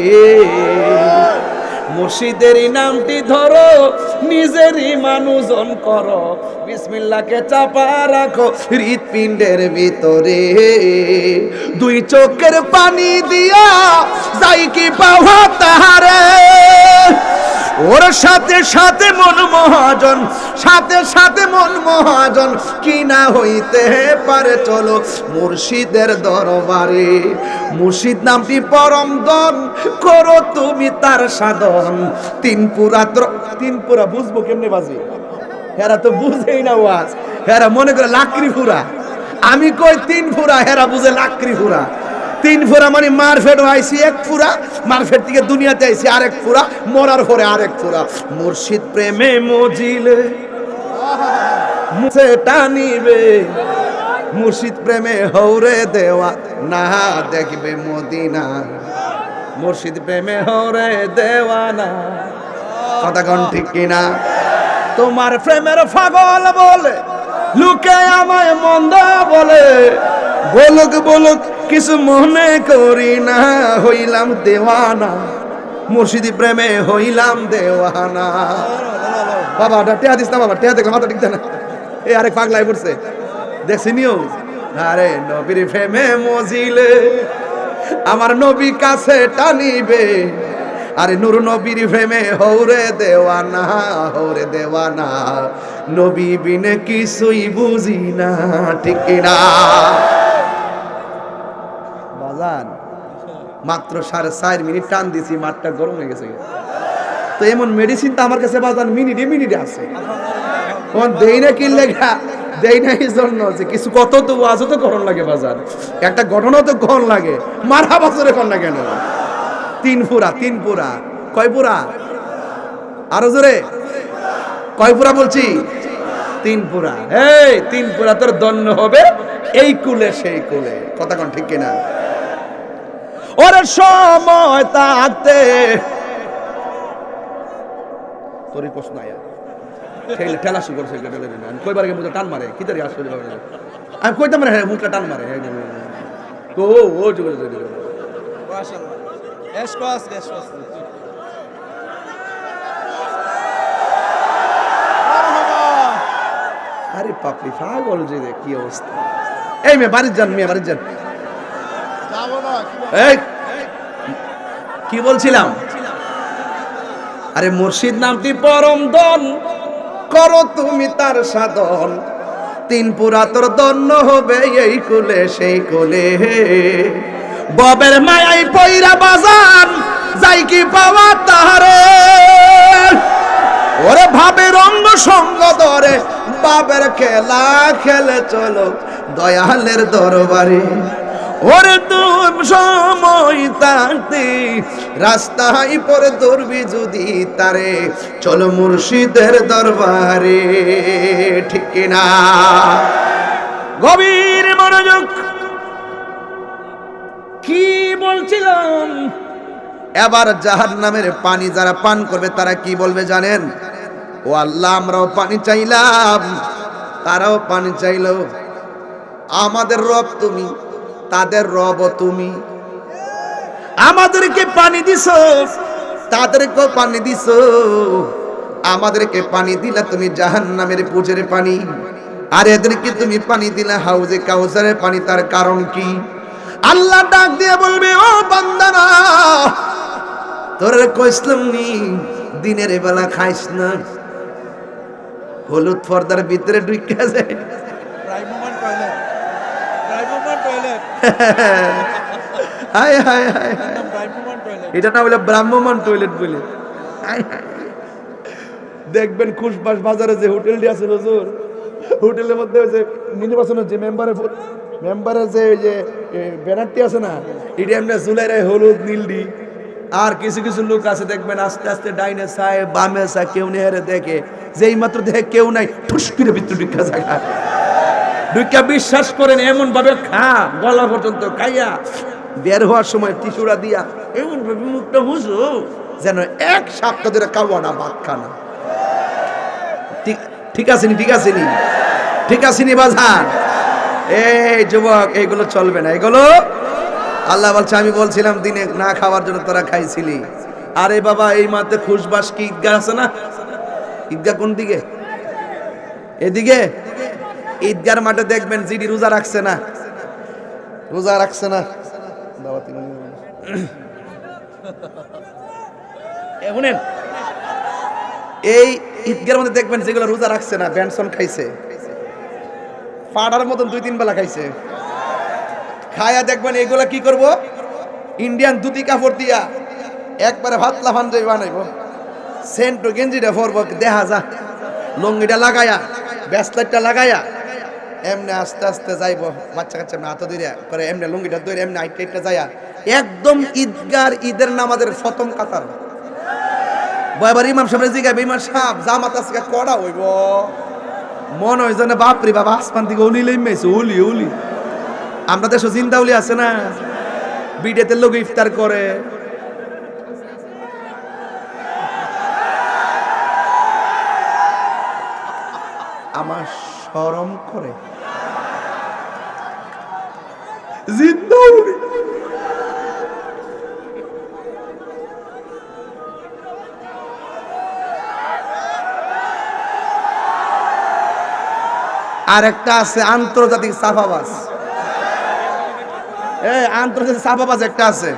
মুর্শিদেরই নামটি ধরো, নিজেরই মানুষজন করো, বিসমিল্লাহকে চাপা রাখো হৃৎপিণ্ডের ভিতরে। দুই চোখের পানি দিয়া যাই কি পাওয়া তাহারে, ওর সাথে সাথে মন মহাজন, সাথে সাথে মন মহাজন, কি না হইতে পারে চলো মুর্শিদের দরবারে। মুর্শিদ নামটি পরম ধন, করো তুমি তার সাধন। তিনপুরা বুঝবো কেমনে বাজি? হেরা তো বুঝেই না ওয়াজ, হেরা মনে করে লাকড়ি ফুরা। আমি কই 3 ফুরা, হেরা বুঝে লাকড়ি ফুরা। 3 ফুরা মানে মারফেট আইছি 1 ফুরা, মারফেট থেকে দুনিয়াতে আইছি আরেক ফুরা, মরার পরে আরেক ফুরা। মুর্শিদ প্রেমে মজিলে মুছে টানিবে, মুর্শিদ প্রেমে হৌরে দেওয়া না দেখবে মদিনা, মুর্শিদ প্রেমে হৌরে দেওয়া না। কথা কোন ঠিক কিনা? তোমার প্রেমের পাগল বলে লোকে আমায় মন্দ বলে, বলুক বলুক কিছু মনে করি না, হইলাম দেওয়ানা, মুর্শিদি প্রেমে হইলাম দেওয়ানা। বাবা টেয়া দিস না বাবা, টেয়া দেখলাম মাথা ঠিক না। এই আরেক পাগলাই পড়ছে দেখছি নিও। আরে নবীর প্রেমে মজিলে আমার নবী কাছে টানিবে, আরে নূর নবীর প্রেমে হৌরে দেওয়ানা, হৌরে দেওয়ানা, নবী বিনে কিছুই বুঝি না। ঠিক কিনা বাজান? মাত্র 4.5 মিনিট টান দিছি, মাঠটা গরম হয়ে গেছে। তো এমন মেডিসিন তো আমার কাছে বাজান মিনিটে মিনিটে আছে। দেই না কি লেখা, দেই না এই জন্য যে কিছু কত তো আজও তো গরম লাগে বাজান, একটা ঘটনা তো গরম লাগে। মারা বছরে কর না কেন? 3 পুরা, 3 পুরা। কয় পুরা? আরো জোরে কয় পুরা বলছি? 3 পুরা। এই 3 পুরা তোর দন্য হবে এই কুলে সেই কুলে। কথা কোন ঠিক কিনা? ওরে সময় থাকতে তোরই প্রশ্ন আয়া ঠেলা শুরু করছে। আমি কয়বার আগে মুখে টান মারে, কি তারি আসলে আমি কইতাম না, হ্যাঁ মুখটা টান মারে। তো ও আরে পাপড়ি পাগল যে কি অবস্থা। এই মেয়ে বাড়ির যান, মেয়ে বাড়ির যান। এই কি বলছিলাম? আরে মুর্শিদ নামটি পরম ধন, করো তুমি তার সাধন। 3 পুরা তোর দন্য হবে এই কুলে সেই কুলে। ববের মায়াই পয়রা বাজান যাই কি পাওয়া তাহারে, ওরে ভাবের অঙ্গ সঙ্গ ধরে বাবের খেলা খেলে চলো দয়ালের দরবারে। ওরে তুমি সময় থাকতে রাস্তায় পরে ধরবি যদি তারে, চলো মুর্শিদের দরবারে। ঠিক কিনা? গভীর মনোযোগ। কি বলছিলাম? এবার জাহান্নামের পানি যারা পান করবে তারা কি বলবে জানেন? ও আল্লাহ, আমরাও পানি চাইলাম, তারাও পানি চাইল। আমাদের রব তুমি, তাদের রব তুমি। আমাদেরকে পানি দিছো, তাদেরকেও পানি দিছো। আমাদেরকে পানি দিলা তুমি জাহান্নামের পুজের পানি, আর এদেরকে তুমি পানি দিলা হাউজে কাউসারের পানি। তার কারণ কি? আল্লাহ ডাক দিয়ে বলবে, ও বান্দারা, তোরে কইছিলাম নি দিনের বেলা খাইস না, হলুদ পর্দার ভিতরে ঢুকে যায়। হায় হায় হায়, এটা না বলে ব্রাহ্মমান টয়লেট বলে। দেখবেন খুশবাস বাজারে যে হোটেলটি আছে হুজুর, হোটেলের মধ্যে ওই যে নির্বাচনের যে মেম্বারের যে ওই যে ব্যানারটি আছে না, এটি আমরা ঝুলাই রায় হলুদ নীলডি। আর কিছু কিছু লোক আছে দেখবেন আস্তে আস্তে ডাইনে চায় বামে চায়, কেউ নেহারে দেখে, যেই মাত্র দেখে কেউ নাই, ঠুস করে ভিতরে ঢুকা জায়গা ঢুকা বিশ্বাস করেন এমন ভাবে খা গলা পর্যন্ত খাইয়া বের হওয়ার সময় টিসুরা দিয়া এমন ভাবে মুখটা বুঝো যেন এক সপ্তাহ ধরে খাওয়া না, ভাত খানা। ঠিক আছে নি, ঠিক আছে নি, ঠিক আছে নি বাজার? এই যুবক, এইগুলো চলবে না, এগুলো আল্লাহ বলছে আমি বলছিলাম দিনে না খাওয়ার জন্য তোরা খাইছিলি। আরে বাবা, এই মাঠে খুশবাস কি ঈদগাহ আছে না? ঈদগাহ কোন দিকে? এদিকে। ঈদগার মাঠে দেখবেন জিডি রোজা রাখছে না, রোজা রাখছে না, শুনেন, এই ঈদগার মধ্যে দেখবেন যেগুলো রোজা রাখছে না, বেনসন খাইছে, পাড়ার মতন 2-3 বেলা খাইছে, খায়া দেখবেন এগুলা কি করব, ইন্ডিয়ান ধুতি কাপড় দিয়া একবারে ভাতলা পাঞ্জাবি বানাইব, সেন্টো গেঞ্জিটা পরব, দেখা যা লুঙ্গিটা লাগায়া ব্যাসলাইটটা লাগায়া এমনি আস্তে আস্তে যাইব, বাচ্চা কাচ্চা হাত ধরে করে এমনি লুঙ্গিটা ধরে এমনি আইটা যায়া একদম ঈদগার ঈদের নামাজের প্রথম কাতার। বয়বার ইমাম সাহেব জিগাইবে, ইমাম সাহেব জামাত আজকে কড়া হইব, মন হয় যেন বাপরে বাবা আসমান থেকে অলি লেমেছে, অলি অলি। আমরা দেশে জিন্দা উলি আছে না, বিডেতে লোক ইফতার করে, আমার শরম করে জিন্দা উলি। আর একটা আছে আন্তর্জাতিক সাফাবাজ, আন্তর্জাতিক সাফাবাজ একটা আছে,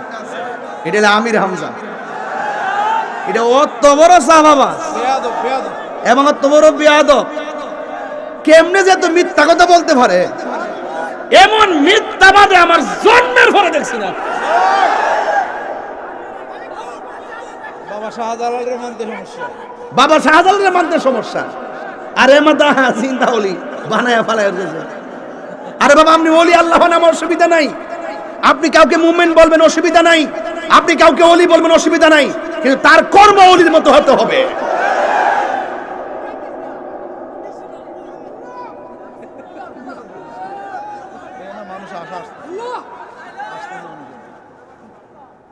এটা হলো আমির হামজা। এটা অত বড় সাফাবাজ এবং অত বড় বিয়াদব, কেমনে যে তো মিথ্যা কথা বলতে পারে, এমন মিথ্যাবাদে আমার জন্মের পরে দেখছি না। বাবা শাহজালালের মানতে সমস্যা, বাবা শাহজালালের মানতে সমস্যা, আর এ মাথা চিন্তা হলি বানায়া ফালায় গেছে। আরে বাবা, আপনি ওলি আল্লাহ নাম, অসুবিধা নাই, আপনি কাউকে মুমিন বলবেন অসুবিধা নাই, আপনি কাউকে ওলি বলবেন অসুবিধা নাই, কিন্তু তার কর্ম ওলির মতো হতে হবে।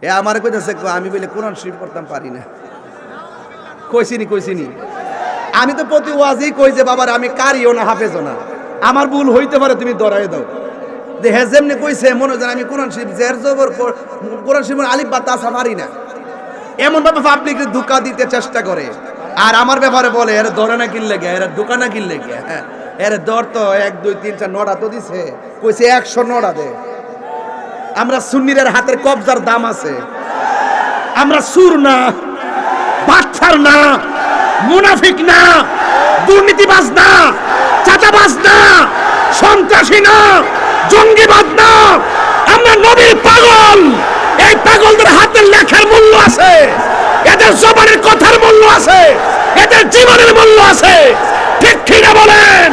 এ আমার কইতেছে আমি বলে কোরআন শরীফ পড়তাম পারি না, কইছিনি আমি তো প্রতি ওয়াজেই কই যে বাবার আমি কারিও না হাফেজও না, আমার ভুল হইতে পারে, তুমি ধরাই দাও। যে হ্যাঁ যেমনি কইছে মনে হয় আমি কোরআন শরীফ জের জবর কোরআন শরীফ আলিফ বা তাসা পারি না, এমন ভাবে পাবলিককে ধোঁকা দিতে চেষ্টা করে। আর আমার ব্যাপারে বলে এরা ধরে না কিনলে গে, এরা দোকান না কিনলে গে, হ্যাঁ এরা দর তো 1 2 3 4 নড়া তো দিছে, কইছে 100 নড়া দে। আমরা সুন্নিদের হাতের কবজার দাম আছে, আমরা সুর না, বাচ্চার না, মুনাফিক না, দুর্নীতিবাজ না, চাঁদাবাজ না, সন্ত্রাসী না, জঙ্গিবাদ না, আমরা নবীর পাগল। এই পাগলদের হাতের লেখার মূল্য আছে, এদের জবানের কথার মূল্য আছে, এদের জীবনের মূল্য আছে, ঠিক কি না বলেন?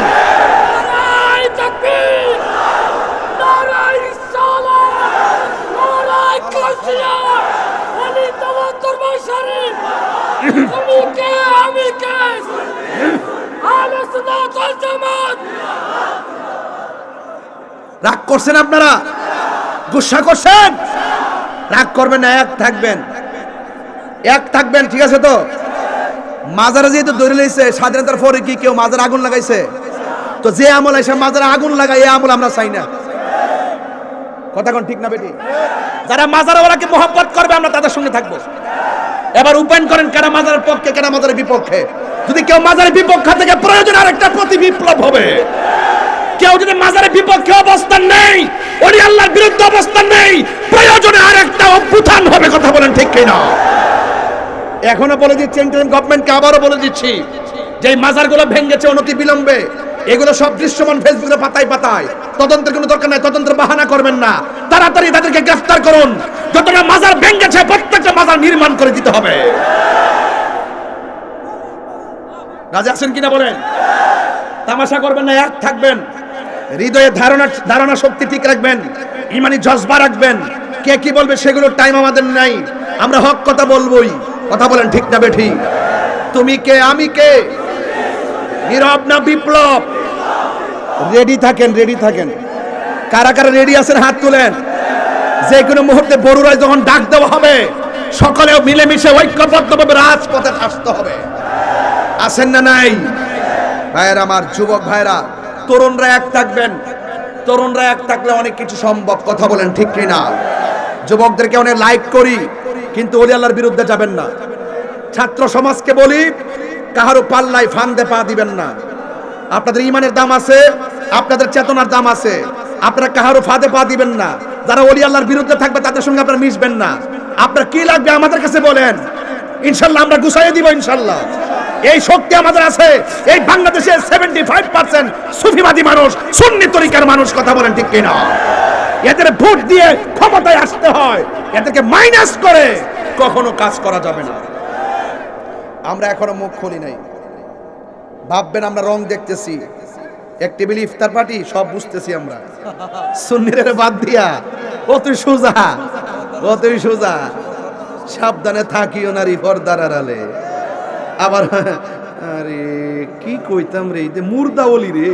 রাগ করছেন আপনারা, গুসা করছেন, রাগ করবেন না, এক থাকবেন, ঠিক আছে তো? মাজারে যেহেতু ধরে লইছে, স্বাধীনতার পরে কি কেউ মাজারে আগুন লাগাইছে? তো যে আমল এসে মাজারে আগুন লাগাই, এই আমল আমরা চাই না। কথা কোন ঠিক না বেটি? যারা মাজারে ওরাকে মহব্বত করবে আমরা তাদের সঙ্গে থাকবো। এবার উপায়ন করেন কারা মাজারের পক্ষে, কারা মাজারের বিপক্ষে। যদি কেউ মাজারের বিপক্ষে থেকে প্রয়োজন আরেকটা প্রতি বিপ্লব হবে। কেউ যদি মাজারের বিপক্ষে অবস্থান নেই, ওলি আল্লাহর বিরুদ্ধে অবস্থান নেই, প্রয়োজনে আরেকটা অভ্যুত্থান হবে। কথা বলেন ঠিক কিনা? এখনো বলে দিচ্ছি, ইন্টারিম গভর্নমেন্টকে আবারও বলে দিচ্ছি, যে মাজারগুলো ভেঙেছে অনতি বিলম্বে, এগুলো সব দৃশ্যমান ফেসবুকের পাতায় পাতায়। তদন্তের কোনো দরকার নাই, তদন্তের বাহানা করবেন না, তাড়াতাড়ি তাদেরকে গ্রেফতার করুন। যতটা মাজার ভেঙেছে প্রত্যেকটা মাজার নির্মাণ করে দিতে হবে। রাজি আছেন কিনা বলেন? তামাশা করবেন না, এক থাকবেন, হৃদয়ে ধারণা শক্তি ঠিক রাখবেন, ইমানি জজবা রাখবেন। কে কি বলবে সেগুলোর টাইম আমাদের নাই, আমরা হক কথা বলবোই। কথা বলেন ঠিক না বেঠিক? তুমি কে, আমি কে, নীরব না বিপ্লব? রেডি থাকেন, রেডি থাকেন। কারা কারা রেডি আছেন হাত তুলেন। যে কোনো মুহূর্তে বড়ুরায় যখন ডাক দেওয়া হবে, সকলে মিলেমিশে ঐক্যবদ্ধভাবে রাজপথে আসতে হবে। আছেন না নাই? ভাইয়েরা আমার, যুবক ভাইরা, তরুণরা এক থাকবেন। তরুণরা এক থাকলে অনেক কিছু সম্ভব। কথা বলেন ঠিক কিনা? যুবকদেরকে অনেক লাইক করি, কিন্তু ওলি আল্লাহর বিরুদ্ধে যাবেন না। ছাত্র সমাজকে বলি, কাহারো পাল্লায় ফান্দে পা দিবেন না। আপনাদের ইমানের দাম আছে, আপনাদের চেতনার দাম আছে, আপনারা কাহারো ফাঁদে পা দিবেন না। যারা ওলি আল্লাহর বিরুদ্ধে থাকবে তাদের সঙ্গে আপনারা মিশবেন না। আপনার কি লাগবে আমাদের কাছে বলেন, ইনশাল্লাহ আমরা গুছাইয়ে দিব। ইনশাল্লাহ এই শক্তি আমাদের আছে। এই বাংলাদেশের 75% সুফিবাদী মানুষ, সুন্নি তরিকার মানুষ। কথা বলেন ঠিক কিনা? এদের ভোট দিয়ে ক্ষমতায় আসতে হয়, এদেরকে মাইনাস করে কখনো কাজ করা যাবে না। আমরা এখনো মুখ খুলি নাই, ভাববেন আমরা রং দেখতেছি। এক টেবিল ইফতার পার্টি, সব বুঝতেছি আমরা। সুন্নিদের বাদ দিয়া ও তুই সোজা, ও তুই সোজা, সাবধানে থাকিও নারী পর্দার আড়ালে। আবার আরে কি কইতাম রে, মুর্দা ওলি রে,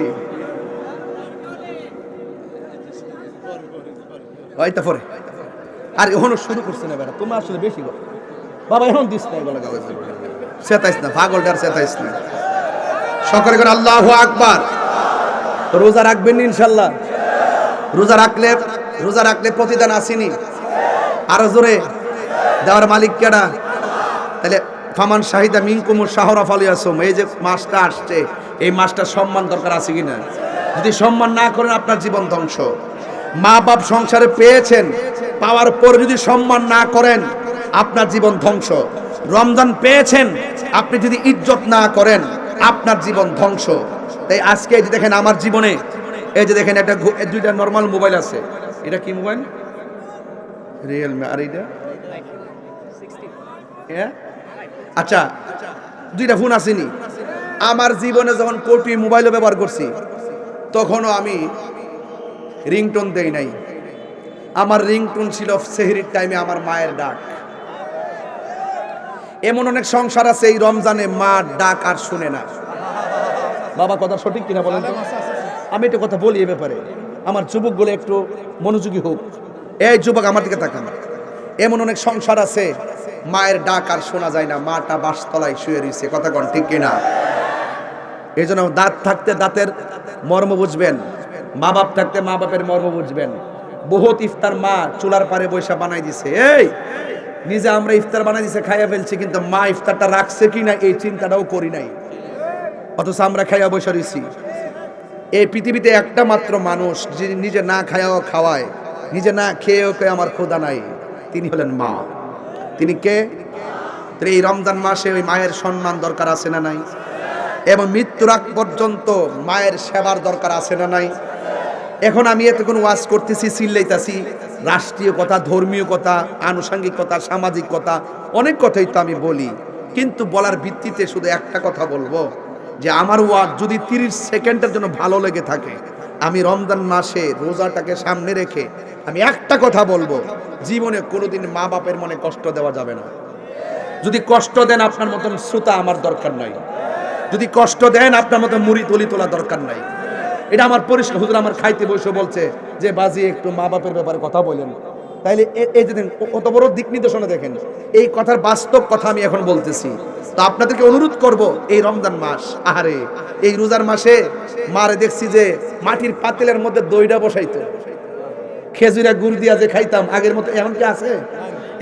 হয়তো পরে। আর এখনো শুরু করছে না বেটা, তোমরা আসলে বেশি গো বাবা, এখন দিস না এগুলো, চেতাইস না, পাগলটার চেতাইস না। সকলে করে আল্লাহু আকবার। রোজা রাখবেন ইনশাল্লাহ? রোজা রাখলে প্রতিদান আসেনি? আরো জোরে দেওয়ার মালিক কেডা? তাহলে ফামান শাহিদা মিনকুম শাহরা ফালিয়াসুম, এই যে মাসটা আসছে, এই মাসটার সম্মান দরকার আছে কিনা? যদি সম্মান না করেন আপনার জীবন ধ্বংস। মা বাপ সংসারে পেয়েছেন, পাওয়ার পর যদি সম্মান না করেন আপনার জীবন ধ্বংস। রমজান পেয়েছেন, আপনি যদি ইজ্জত না করেন আপনার জীবন ধ্বংস। তাই আজকে এই যে দেখেন আমার জীবনে, এই যে দেখেন একটা দুইটা নরমাল মোবাইল আছে। এটা কি মোবাইল? রিয়েলমি। আর এইটা আচ্ছা, দুইটা ফোন আসেনি। আমার জীবনে যখন কোটি মোবাইলও ব্যবহার করছি, তখনও আমি রিংটোন দেই নাই। আমার রিংটোন ছিল সেহরির টাইমে আমার মায়ের ডাক। এমন অনেক সংসার আছে এই রমজানে মার ডাক আর শুনে না। বাবা কথা সঠিক কিনা বলেন তো? আমি একটা কথা বলি এ ব্যাপারে, আমার যুবকগুলো একটু মনোযোগী হোক। এই যুবক আমার দিকে তাকান। এমন অনেক সংসার আছে মায়ের ডাক আর শোনা যায় না, মাটা বাসতলায় শুয়ে রয়েছে। কথা কন ঠিক কিনা? এই জন্য দাঁত থাকতে দাঁতের মর্ম বুঝবেন, মা বাপ থাকতে মা বাপের মর্ম বুঝবেন। বহুত ইফতার মা চুলার পারে বৈশা বানাই দিছে। এই নিজে আমরা ইফতার বানাই দিছে, খাইয়া ফেলছি, কিন্তু মা ইফতারটা রাখছে কিনা এই চিন্তাটাও করি নাই, অথচ আমরা খাইয়া বৈশা রয়েছি। এই পৃথিবীতে একটা মাত্র মানুষ যে নিজে না খাইয়াও খাওয়ায়, নিজে না খেয়েও কে আমার ক্ষুধা নাই, তিনি হলেন মা। তিনি কে? এই রমজান মাসে ওই মায়ের সম্মান দরকার আছে না নাই? এবং মৃত্যুর আগ পর্যন্ত মায়ের সেবার দরকার আছে না নাই? এখন আমি এতক্ষণ ওয়াজ করতেছি, চিল্লাইতাছি, রাষ্ট্রীয় কথা, ধর্মীয় কথা, আনুষঙ্গিক কথা, সামাজিক কথা, অনেক কথাই তো আমি বলি, কিন্তু বলার ভিত্তিতে শুধু একটা কথা বলবো, যে আমার ওয়াজ যদি 30 সেকেন্ডের জন্য ভালো লেগে থাকে, আমি রমজান মাসে রোজাটাকে সামনে রেখে আমি একটা কথা বলবো, জীবনে কোনোদিন মা বাপের মনে কষ্ট দেওয়া যাবে না। যদি কষ্ট দেন আপনার মতন শ্রোতা আমার দরকার নাই, যদি কষ্ট দেন আপনার মতন মুড়ি তলি তোলা দরকার নাই। এটা আমার পরিষ্কার। হুজুর আমার খাইতে বসে বলছে যে বাজি একটু মা বাপের ব্যাপারে কথা বলেন, তাইলে এই যে কত বড় দিক নির্দেশনা দেখেন। এই কথার বাস্তব কথা আমি এখন বলতেছি। তো আপনাদেরকে অনুরোধ করব, এই রমজান মাস, আহারে এই রোজার মাসে মারে দেখছি যে মাটির পাতিলের মধ্যে দইটা বসাইতো, খেজুরা গুড় দিয়া যে খাইতাম আগের মতো, এখন কি আছে?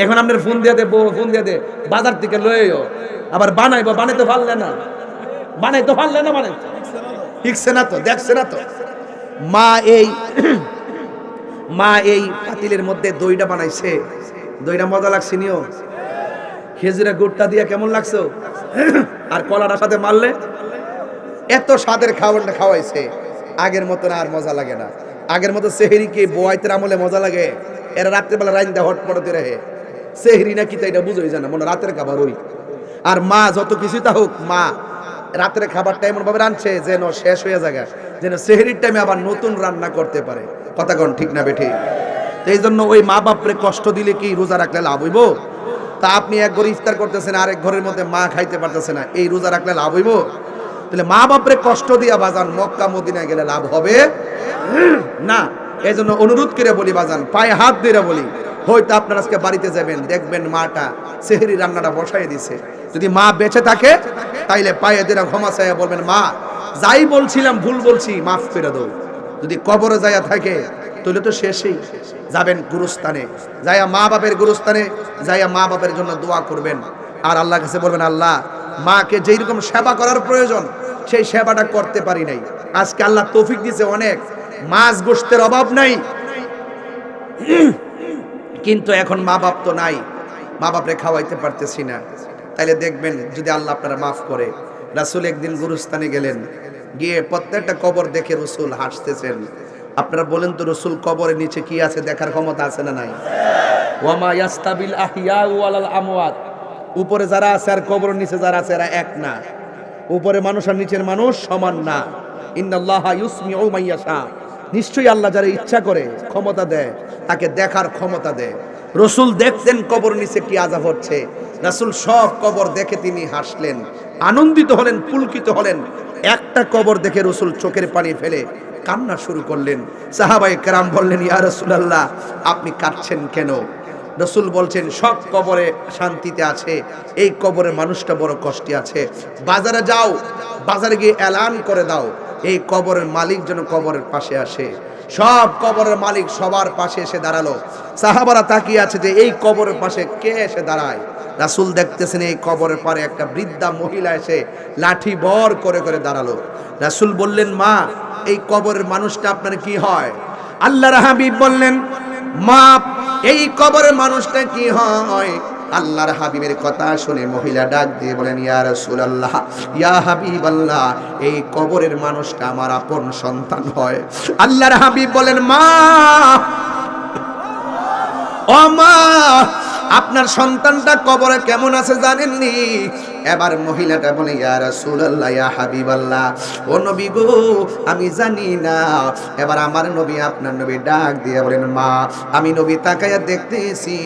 এখন আপনার ফোন দিয়ে দে, ফোন দিয়ে দে, বাজার থেকে লইও, আবার বানাইবো, বানাইতে পারলে না, বানাইতে পারলে না, বানাইতে শিখছে না তো, দেখছে না তো। মা এই মা এই পাতিলের মধ্যে দইটা বানাইছে, দইটা মজা লাগছে নিও, খেজুরের গুড়টা দিয়ে কেমন লাগছে, আর কলাটার সাথে মারলে এত স্বাদের খাবারটা খাওয়াইছে। আগের মতন আর মজা লাগে না। আগের মতো সেহরিকে বোয়াইতের আমলে মজা লাগে, এরা রাত্রেবেলা রাইন্দা হট পড়তে রহে, সেহরি না কি তাই এটা বুঝোই জানা, মনে রাতের খাবার ওই। আর মা যত কিছুই তা হোক, মা রাতের খাবারটা এমন ভাবে রাঁধছে যেন শেষ হয়ে যায়, যেন সেহরির টাইমে আবার নতুন রান্না করতে পারে। কথা কোন ঠিক না বেঠি? তো এই জন্য ওই মা বাপরে কষ্ট দিলে কি রোজা রাখলে লাভ হইব? তা আপনি এক ঘরে ইফতার করতেছেন, আরেক ঘরের মধ্যে মা খাইতে পারতেছে না, এই রোজা রাখলে লাভ হইব? তাহলে মা বাপরে কষ্ট দিয়া বাজান মক্কা মদিনায় গেলে লাভ হবে না। এই জন্য অনুরোধ করে বলি বাজান, পায়ে হাত দিয়ে বলি, হয়তো আপনার আজকে বাড়িতে যাবেন, দেখবেন মাটা সেহরি রান্নাটা বসাই দিছে। যদি মা বেঁচে থাকে তাইলে পায়ে দিয়ে ক্ষমা চাইয়া বলবেন, মা যাই বলছিলাম ভুল বলছি, মাফ করে দাও। যদি কবরে যাইয়া থাকে তাহলে তো শেষই। যাবেন গুরুস্থানে, যাইয়া মা বাপের গুরুস্থানে যাইয়া মা বাপের জন্য দোয়া করবেন, আর আল্লাহর কাছে বলবেন, আল্লাহ মাকে যেই রকম সেবা করার প্রয়োজন সেই সেবাটা করতে পারি নাই, আজকে আল্লাহ তৌফিক দিয়েছে, অনেক মাছ গোশতের অভাব নাই, কিন্তু এখন মা বাপ তো নাই, মা বাপরে খাওয়াইতে পারতেছি না। তাইলে দেখবেন যদি আল্লাহ আপনারা মাফ করে। রাসূল একদিন গুরুস্থানে গেলেন, গিয়ে প্রত্যেকটা কবর দেখে রাসূল হাসতেছেন। আপনারা বলেন তো, রাসূল কবরের নিচে কি আছে দেখার ক্ষমতা আছে না নাই? ওয়ামা ইয়াস্তাবিল আহিয়া ওয়ালাল আমওয়াত, উপরে যারা আছে আর কবরের নিচে যারা আছে এরা এক না। উপরে মানুষ আর নিচের মানুষ সমান না। ইন্নাল্লাহা ইউসমিউ মান ইয়াশা, নিশ্চয়ই আল্লাহ যারা ইচ্ছা করে ক্ষমতা দেয়, তাকে দেখার ক্ষমতা দেয়। রাসূল দেখতেন কবর নিচে কি আযাব হচ্ছে, রাসূল সব কবর দেখে তিনি হাসলেন, আনন্দিত হলেন, পুলকিত হলেন। একটা কবর দেখে রাসূল চোখের পানি ফেলে কান্না শুরু করলেন। সাহাবায়ে কেরাম বললেন, ইয়া রাসূলুল্লাহ আপনি কাঁদছেন কেন? রাসূল বলছেন, সব কবরে শান্তিতে আছে, এই কবরের মানুষটা বড় কষ্টে আছে। বাজারে যাও, বাজারে গিয়ে এলান করে দাও এই কবরের মালিক যেন কবরের পাশে আসে। সব কবরের মালিক সবার পাশে এসে দাঁড়ালো। সাহাবারা তাকিয়ে আছে যে এই কবরের পাশে কে এসে দাঁড়ায়। রাসূল দেখতেছেন এই কবরের পারে একটা বৃদ্ধা মহিলা এসে লাঠি বর করে করে দাঁড়ালো। রাসূল বললেন, মা এই কবরের মানুষটা আপনার কি হয়? আল্লাহর হাবিব বললেন, মা এই কবরের মানুষটা কি হয়? আল্লাহর হাবিবের কথা শুনে মহিলা ডাক দিয়ে বলেন, ইয়া রাসূলুল্লাহ, ইয়া হাবিবাল্লাহ, এই কবরের মানুষটা আমার আপন সন্তান হয়। আল্লাহর হাবিব বলেন, মা ও মা আপনার সন্তানটা কবরে কেমন আছে জানেননি? এবার মহিলাটা বলে, ইয়া রাসূলুল্লাহ, ইয়া হাবিবাল্লাহ, ও নবী গো আমি জানি না। এবার আমার নবী আপনার নবী ডাক দিয়ে বলেন, মা আমি নবী তাকায়া দেখতেছি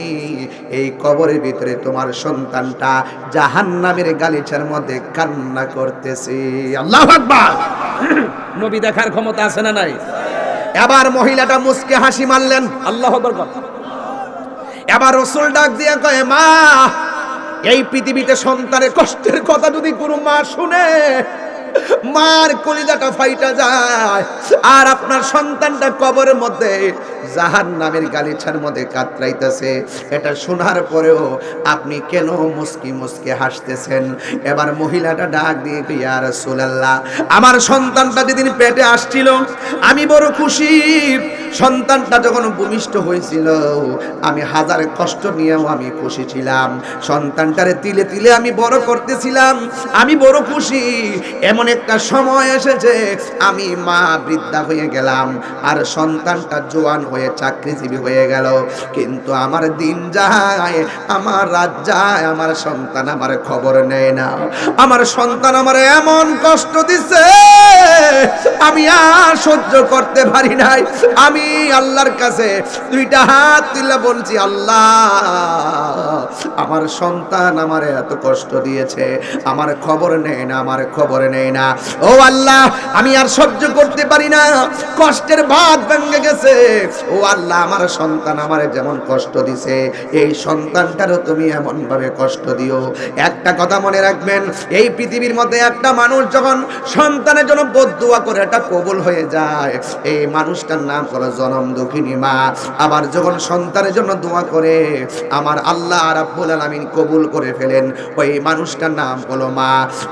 এই কবরের ভিতরে তোমার সন্তানটা জাহান্নামের গালিচার মধ্যে কান্না করতেছে। আল্লাহু আকবার। নবী দেখার ক্ষমতা আছে না নাই? এবার মহিলাটা মুচকে হাসি মারলেন। আল্লাহু আকবার। এবার রাসূল ডাক দিয়ে কয়, মা এই পৃথিবীতে সন্তানের কষ্টের কথা যদি কোনো মা শুনে, মার কলিজাটা ফাইটা যায়। আর আপনার সন্তানটা কবরের মধ্যে জাহান্নামের গালিচার মধ্যে কাতরাইতেছে, এটা শোনার পরেও আপনি কেন মুস্কি মুস্কি হাসতেছেন? এবার মহিলাটা ডাক দিয়ে, ইয়া রাসূলুল্লাহ আমার সন্তানটা যেদিন পেটে আসছিল আমি বড় খুশি। সন্তানটা যখন ভূমিষ্ঠ হয়েছিল আমি হাজার কষ্ট নিয়েও আমি খুশি ছিলাম। সন্তানটারে তিলে তিলে আমি বড় করতেছিলাম, আমি বড় খুশি। এমন একটা সময় এসেছে আমি মা বৃদ্ধা হয়ে গেলাম আর সন্তানটা জোয়ান হয়ে চাকরিজীবী হয়ে গেল, কিন্তু আমার দিন যায়, আমার রাত যায়, আমার সন্তান আমার খবর নেয় না। আমার সন্তান আমার এমন কষ্ট দিচ্ছে আমি আর সহ্য করতে পারি নাই। আমি আল্লাহর কাছে দুইটা হাত তুলে বলছি, আল্লাহ আমার সন্তান আমার এত কষ্ট দিয়েছে, আমার খবর নেয় না, আমার খবর নেয় না। ও আল্লাহ আমি আর সহ্য করতে পারি না, কষ্টের ভাত ভেঙে গেছে। ও আল্লাহ আমার সন্তান আমারে যেমন কষ্ট দিছে এই সন্তানটারও তুমি এমন ভাবে কষ্ট দিও। একটা কথা মনে রাখবেন, এই পৃথিবীর মধ্যে একটা মানুষ যখন সন্তানের জন্য বদদুয়া করে এটা কবুল হয়ে যায়, এই মানুষটার নাম হলো জনম দুঃখিনী মা। আবার যখন সন্তানের জন্য দোয়া করে আমার আল্লাহ রাব্বুল আলামিন কবুল করে ফেলেন, ওই মানুষটার নাম হলো মা।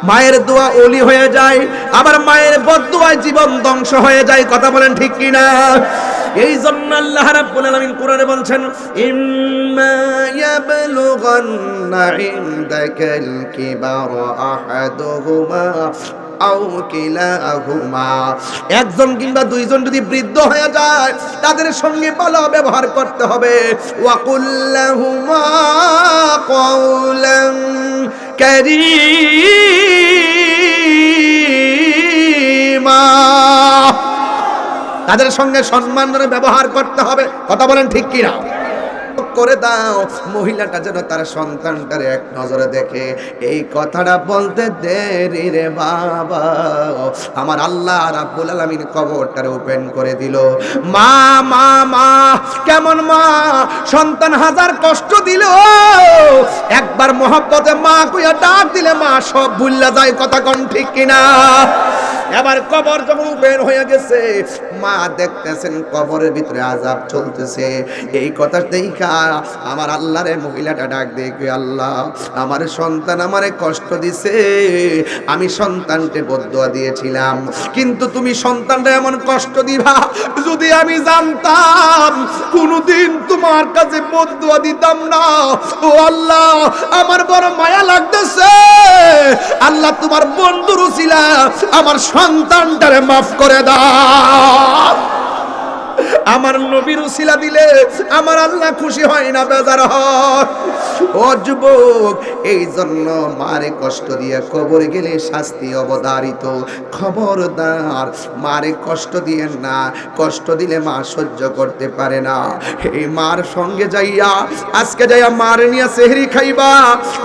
মায়ের দোয়া ওলি হয়ে হয়ে যায়, আবার মায়ের বদদুয়ায় জীবন ধ্বংস হয়ে যায়। কথা বলেন ঠিক কিনা? এই জন্য আল্লাহ রাব্বুল আলামিন কোরআনে বলছেন, ইম্মা ইয়াবলুগান্না ইনদাকাল কিবারা আহাদুহুমা আও কিলাহুমা, একজন কিংবা দুইজন যদি বৃদ্ধ হয়ে যায় তাদের সঙ্গে ভালো ব্যবহার করতে হবে। ওয়া কুল্লাহুমা কাওলান কারীমা, তাদের সঙ্গে সম্মানের ব্যবহার করতে হবে। কথা বলেন ঠিক কিনা? করে দাও মহিলাটা যেন তার সন্তানটারে এক নজরে দেখে। এই কথাটা বলতে দেরি রে বাবা, আমার আল্লাহ রাব্বুল আলামিন কবরটারে ওপেন করে দিল। মা মা মা, কেমন মা? সন্তান হাজার কষ্ট দিল, একবার মহব্বতে মা কইয়া ডাক দিলে মা সব ভুল্লা যায়। কথা কোন ঠিক কিনা? এবার কবর যখন বের হয়ে গেছে, মা দেখতেছেন কবরের ভিতরে আযাব চলতেছে। এই কথা দেখা আমার আল্লাহরে মহিলাটা ডাক দেখে, আল্লাহ আমার সন্তান আমারে কষ্ট দিছে, আমি সন্তানকে বদদুয়া দিয়েছিলাম, কিন্তু তুমি সন্তানটা এমন কষ্ট দিবা, যদি আমি জানতাম কোনদিন তোমার কাছে বদদুয়া দিতাম না। ও আল্লাহ, আমার বড় মায়া লাগতেছে, আল্লাহ তোমার বন্ধুর উসিলা আমার সন্তানটারে মাফ করে দাও। আমার নবীর উসিলা দিলে আমার আল্লাহ খুশি হয় না, বেজার হয়। ও যুবক, এই জন্য মারে কষ্ট দিয়ে কবরে গেলে শাস্তি অবধারিত। খবরদার মারে কষ্ট দিয়েন না, কষ্ট দিলে মা সহ্য করতে পারে না। এই মার সঙ্গে যাইয়া আজকে যাইয়া মারে নিয়ে সেহরি খাইবা,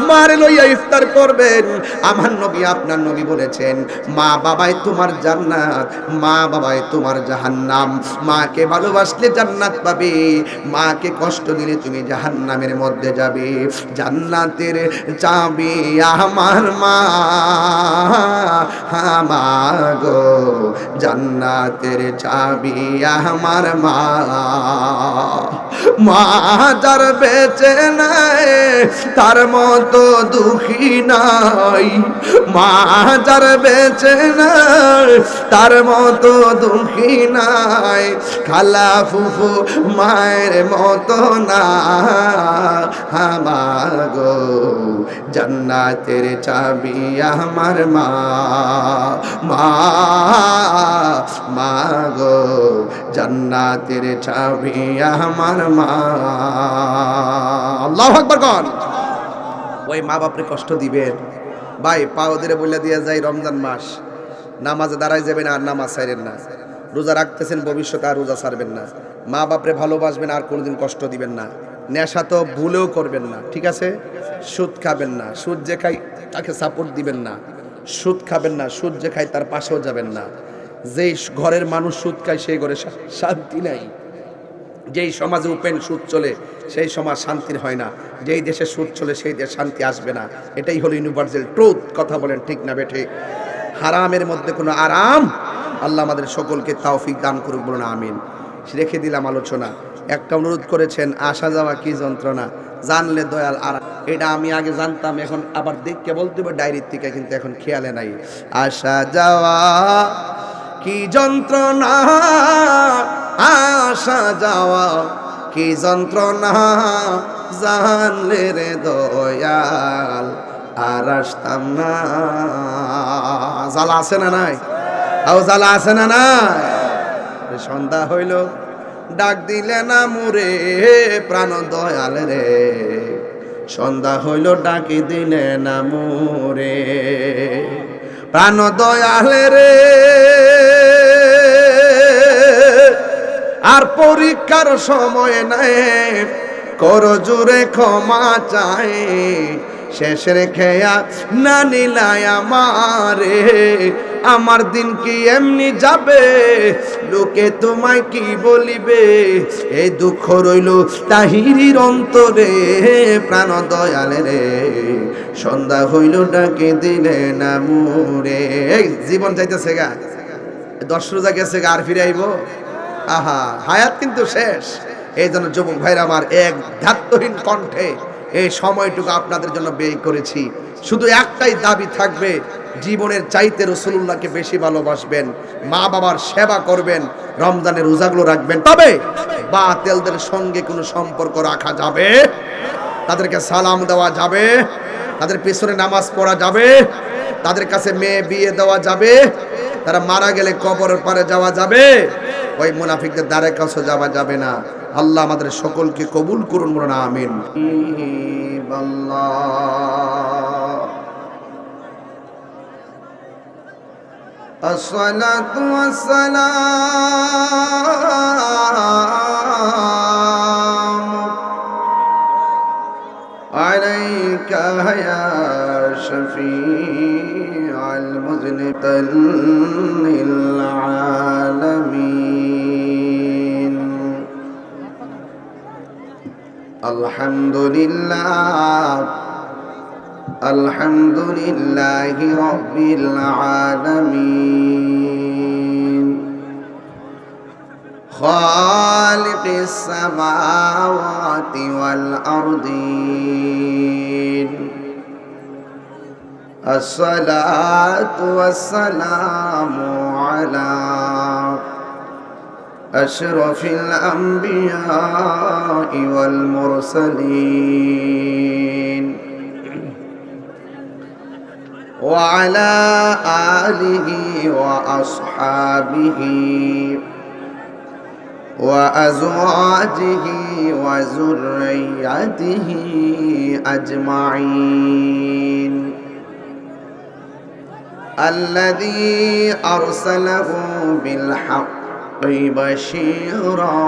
মারে লইয়া ইফতার করবেন। আমার নবী আপনার নবী বলেছেন, মা বাবাই তোমার জান্নাত, মা বাবাই তোমার জাহান্নাম। মাকে ভালোবাসলে জান্নাত পাবে, মাকে কষ্ট দিলে তুমি জাহান্নামের মধ্যে যাবে। জান্নাতের চাবি আমার মা, আমার গো জান্নাতের চাবি আমার মা। মা যার বেঁচে নাই তার মতো দুঃখী নাই, মা যার বেঁচে নাই তার মতো দুঃখী নাই। খালা ফুফু মায়ের মতো না, আমার গো জান্নাতের চাবি আমার মা, মা মা গো জান্নাতের চাবি আমার মা। আল্লাহু আকবার কোন। ওই মা বাপরে কষ্ট দিবেন ভাই, পাও ধরে বলে দিয়ে যাই, রমজান মাস নামাজে দাঁড়াই যাবেন আর নামাজ ছাড়েন না। রোজা রাখতেছেন, ভবিষ্যতে আর রোজা ছাড়বেন না। মা বাপরে ভালোবাসবেন, আর কোনোদিন কষ্ট দিবেন না। নেশা তো ভুলেও করবেন না, ঠিক আছে? সুদ খাবেন না, সুদ যে খাই তাকে সাপোর্ট দিবেন না। সুদ খাবেন না, সুদ যে খাই তার পাশেও যাবেন না। যেই ঘরের মানুষ সুদ খায় সেই ঘরে শান্তি নাই। যেই সমাজে ওপেন সুদ চলে সেই সমাজ শান্তির হয় না। যেই দেশে সুদ চলে সেই দেশে শান্তি আসবে না। এটাই হলো ইউনিভার্সাল ট্রুথ। কথা বলেন ঠিক না বেঠে? হারামের মধ্যে কোনো আরাম। আল্লাহ আমাদের সকলকে তৌফিক দান করুক, বলুন আমিন। রেখে দিলাম আলোচনা। একটা অনুরোধ করেছেন, আসা যাওয়া কি যন্ত্রণা, জানলে দয়াল আর। এটা আমি আগে জানতাম, এখন আবার দেখকে বলতে হবে ডায়েরির থেকে, কিন্তু এখন খেয়ালে নাই। আসা যাওয়া কি যন্ত্রণা, আসা যাওয়া কি যন্ত্রণা, জানলে রে দয়াল আর আসতাম না। জ্বালা আছে না নাই? আও জ্বালা আছে না নাই? সন্ধ্যা হইল ডাক দিলে না মুরে প্রাণ দয়াল রে, সন্ধ্যা হইল ডাকি দিলে না মুরে প্রাণ দয়াল রে। আর পরীক্ষার সময় নাই, কর জুড়ে ক্ষমা চাই, শেষের খেয়া না নিলাই আমারে, আমার দিন কি এমনি যাবে, লোকে তোমায় কি বলিবে, এই দুঃখ রইল তাহিরির অন্তরে প্রাণ দয়াল রে, সন্ধ্যা হইল ডাকে দিলে না মুরে। জীবন যাইতেছে গা, 10 রোজা গেছে গা, আর ফিরে আইব? আহা, হায়াত কিন্তু শেষ। এই জন্য যুবক ভাইরা আমার, এক ধাত্তহীন কণ্ঠে এই সময়টুকু আপনাদের জন্য ব্যয় করেছি। শুধু একটাই দাবি থাকবে, জীবনের চাইতে রাসূলুল্লাহকে বেশি ভালোবাসবেন, মা বাবার সেবা করবেন, রমজানের রোজাগুলো রাখবেন। তবে বাতিলদের সঙ্গে কোনো সম্পর্ক রাখা যাবে, তাদেরকে সালাম দেওয়া যাবে, তাদের পিছনে নামাজ পড়া যাবে, তাদের কাছে মেয়ে বিয়ে দেওয়া যাবে, তারা মারা গেলে কবরের পারে যাওয়া যাবে, ওই মুনাফিকদের দ্বারে কাছে যাওয়া যাবে না। আল্লাহ আমাদের সকলকে কবুল করুন, বলুন আমিন। الصلاة والسلام عليك يا شفيع المذنبين للعالمين. الحمد لله الحمد لله رب العالمين خالق السماوات والأرضين. الصلاة والسلام على أشرف الأنبياء والمرسلين وعلى آله وأصحابه وأزواجه وذريته أجمعين. الذي أرسله بالحق بشيرا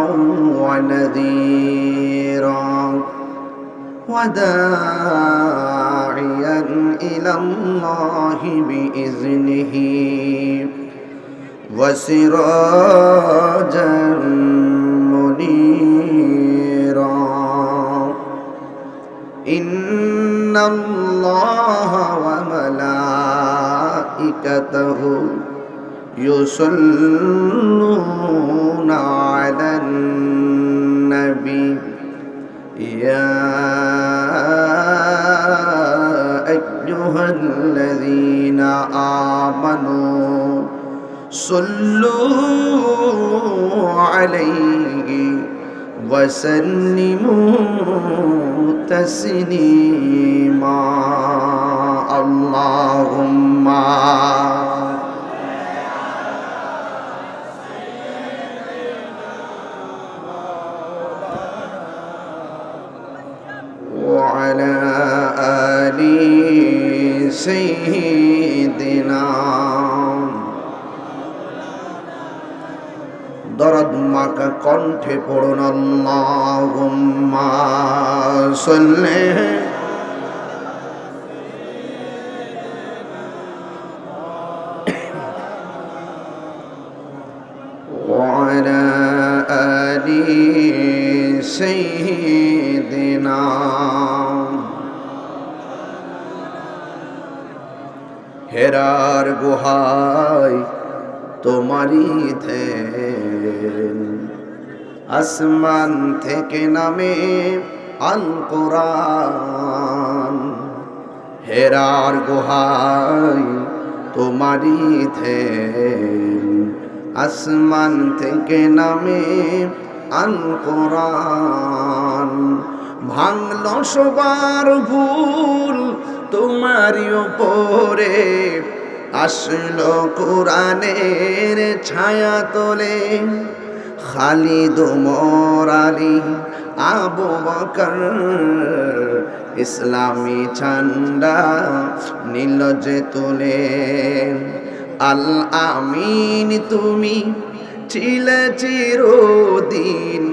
ونذيرا وداعيا إلى الله بإذنه وسراجا منيرا. إن الله وملائكته يصلون على النبي يا أيها الذين آمنوا صلوا عليه وسلموا تسليما. اللهم وعلى آل سيدنا দরদ মাকা কণ্ঠে পড়ুন আল্লাহুম্মা সাল্লি وعلى آل سيدنا. হেরার গুহায় তোমারি ধ্যান, আসমান থেকে নামে আল কোরআন। হেরার গুহায় তোমারি ধ্যান, আসমান থেকে নামে আল কোরআন। ভাঙল সবার ভুল তোমারি ওপরে, আসলো কোরআনের ছায়া তোলে। খালিদ ওমর আলী আবু বকর ইসলামী ঝান্ডা নীল যে তোলে। আল আমিন তুমি ছিলে চিরদিন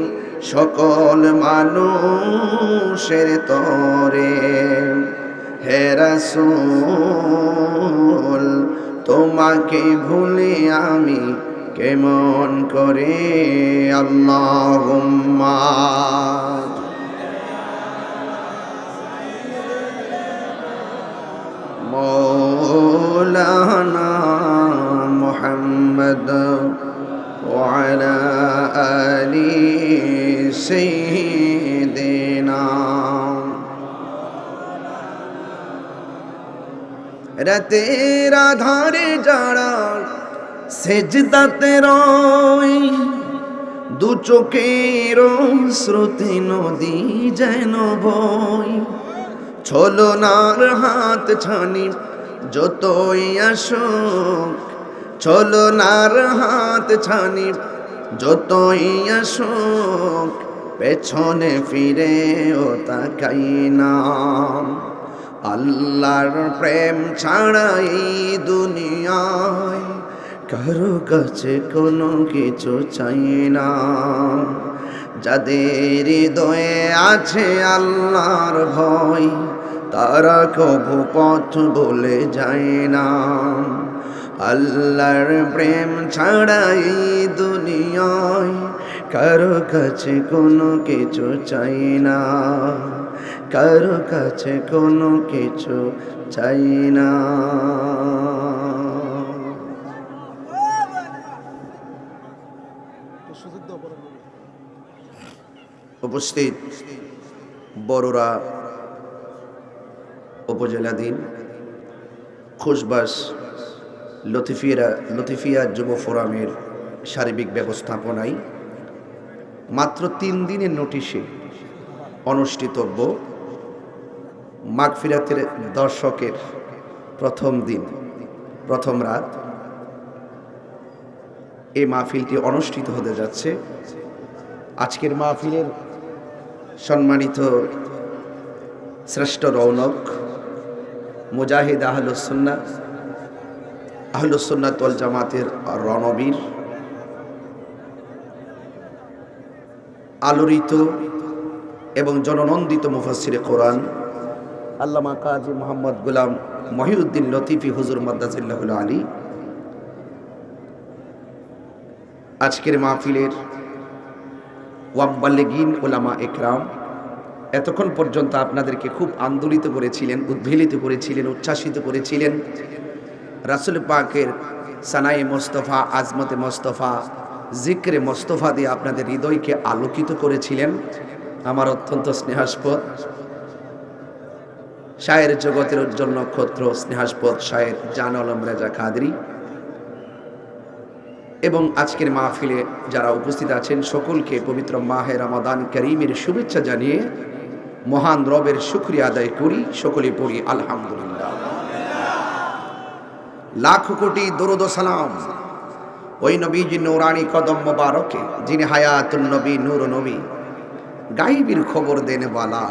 সকল মানুষের তরে। হে রাসূল তোমাকে ভুলে আমি কেমন করে। আল্লাহুম্মা মৌলানা মুহাম্মদ ওয়া আলা আলি সাইয়্যিদিনা রাতের আধারে যারা সেজদাতে রয়, দু চোখের স্রোতে নদী যেন বয়। ছলনার হাত ছানি যতই আসুক, ছলনার হাত ছানি যতই আসুক, পেছনে ফিরেও তাকাই না। আল্লাহর প্রেম ছাড়া এই দুনিয়ায় কারো কাছে কোনো কিছু চাই না। যাদের হৃদয়ে আছে আল্লাহর ভয়, তারা কবু পথ বলে যায় না। আল্লাহর প্রেম ছাড়া এই দুনিয়ায় কারো কাছে কোনো কিছু চাই না, কারো কাছে কোনো কিছু চাই না। উপস্থিত বড়রা, উপজেলাধীন খুশবাস লতিফিয়া যুব ফোরামের সার্বিক ব্যবস্থাপনায় মাত্র 3 দিনের নোটিশে অনুষ্ঠিতব্য মাগফিরাতের দর্শকের প্রথম দিন, প্রথম রাত, এই মাহফিলটি অনুষ্ঠিত হতে যাচ্ছে। আজকের মাহফিলের সম্মানিত শ্রেষ্ঠ রৌনক মুজাহিদ আহলুস সুন্নাত ওয়াল জামাতের রণবীর, আলোড়িত এবং জননন্দিত মুফাসসিরে কোরআন আল্লামা কাজী মোহাম্মদ গোলাম মহিউদ্দিন লতিফি হুজুর মাদ্দাজিল্লাহুল আলী আজকের মাহফিলের ওয়াব্বালিগিন উলামা একরাম এতক্ষণ পর্যন্ত আপনাদেরকে খুব আন্দোলিত করেছিলেন, উদ্বেলিত করেছিলেন, উচ্ছ্বাসিত করেছিলেন। রাসূল পাকের সানায়ে মোস্তফা, আজমতে মোস্তফা, জিক্রে মোস্তফা দিয়ে আপনাদের হৃদয়কে আলোকিত করেছিলেন। আমার অত্যন্ত স্নেহাস্পদ শায়ের জগতের উজ্জ্বল নক্ষত্র, স্নেহাস্পদ শায়ের জান আলম রেজা কাদরি এবং আজকের মাহফিলে যারা উপস্থিত আছেন সকলকে পবিত্র মাহে রমাদান করিমের শুভেচ্ছা জানিয়ে মহান রবের শুকরিয়া আদায় করি। সকলে পড়ি আলহামদুলিল্লাহ। লাখ কোটি দরুদ ও সালাম ওই নবীজি নূরানি কদম মোবারকে, যিনি হায়াতুন নবী, নূর নবী, গায়বীর খবর দেনে वाला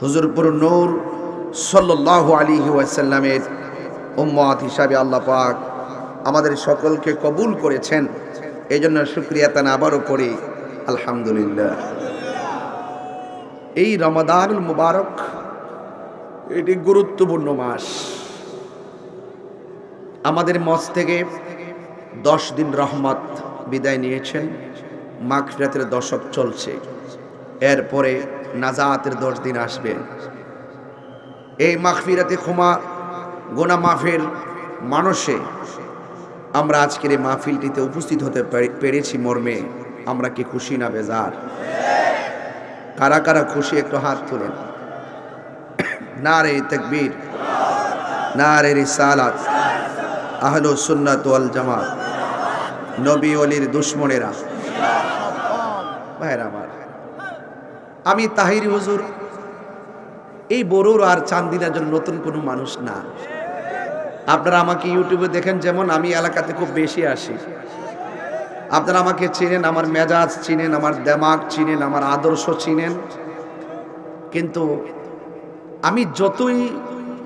হুজুরপুর নূর সাল্লাল্লাহু আলাইহি ওয়াসাল্লামের উম্মত হিসাবে আল্লাহ পাক আমাদের সকলকে কবুল করেছেন। এই জন্য শুকরিয়া তান আবারও করি আলহামদুলিল্লাহ। এই রমাদানুল মুবারক এটি গুরুত্বপূর্ণ মাস। আমাদের মজ থেকে 10 দিন রহমত বিদায় নিয়েছেন, মাগফিরাতের দশক চলছে, এরপরে নাজাতের 10 দিন আসবে। এই মাগফিরাতে ক্ষমা গুনাহ মাফের মানুষে আমরা আজকের এই মাহফিলটিতে উপস্থিত হতে পেরেছি মর্মে আমরা কি খুশি না বেজার? কারা কারা খুশি একটু হাত তুলেন। নারে তাকবীর, নারে রিসালাত, আহলুস সুন্নাত ওয়াল জামাত, নবী ওলির দুশমনেরা। ভাইরা আমার, আমি তাহিরি হুজুর এই বড়ুর আর চান্দিনার জন্য নতুন কোনো মানুষ না। আপনারা আমাকে ইউটিউবে দেখেন, যেমন আমি এলাকাতে খুব বেশি আসি, আপনারা আমাকে চিনেন, আমার মেজাজ চিনেন, আমার দেমাগ চিনেন, আমার আদর্শ চিনেন। কিন্তু আমি যতই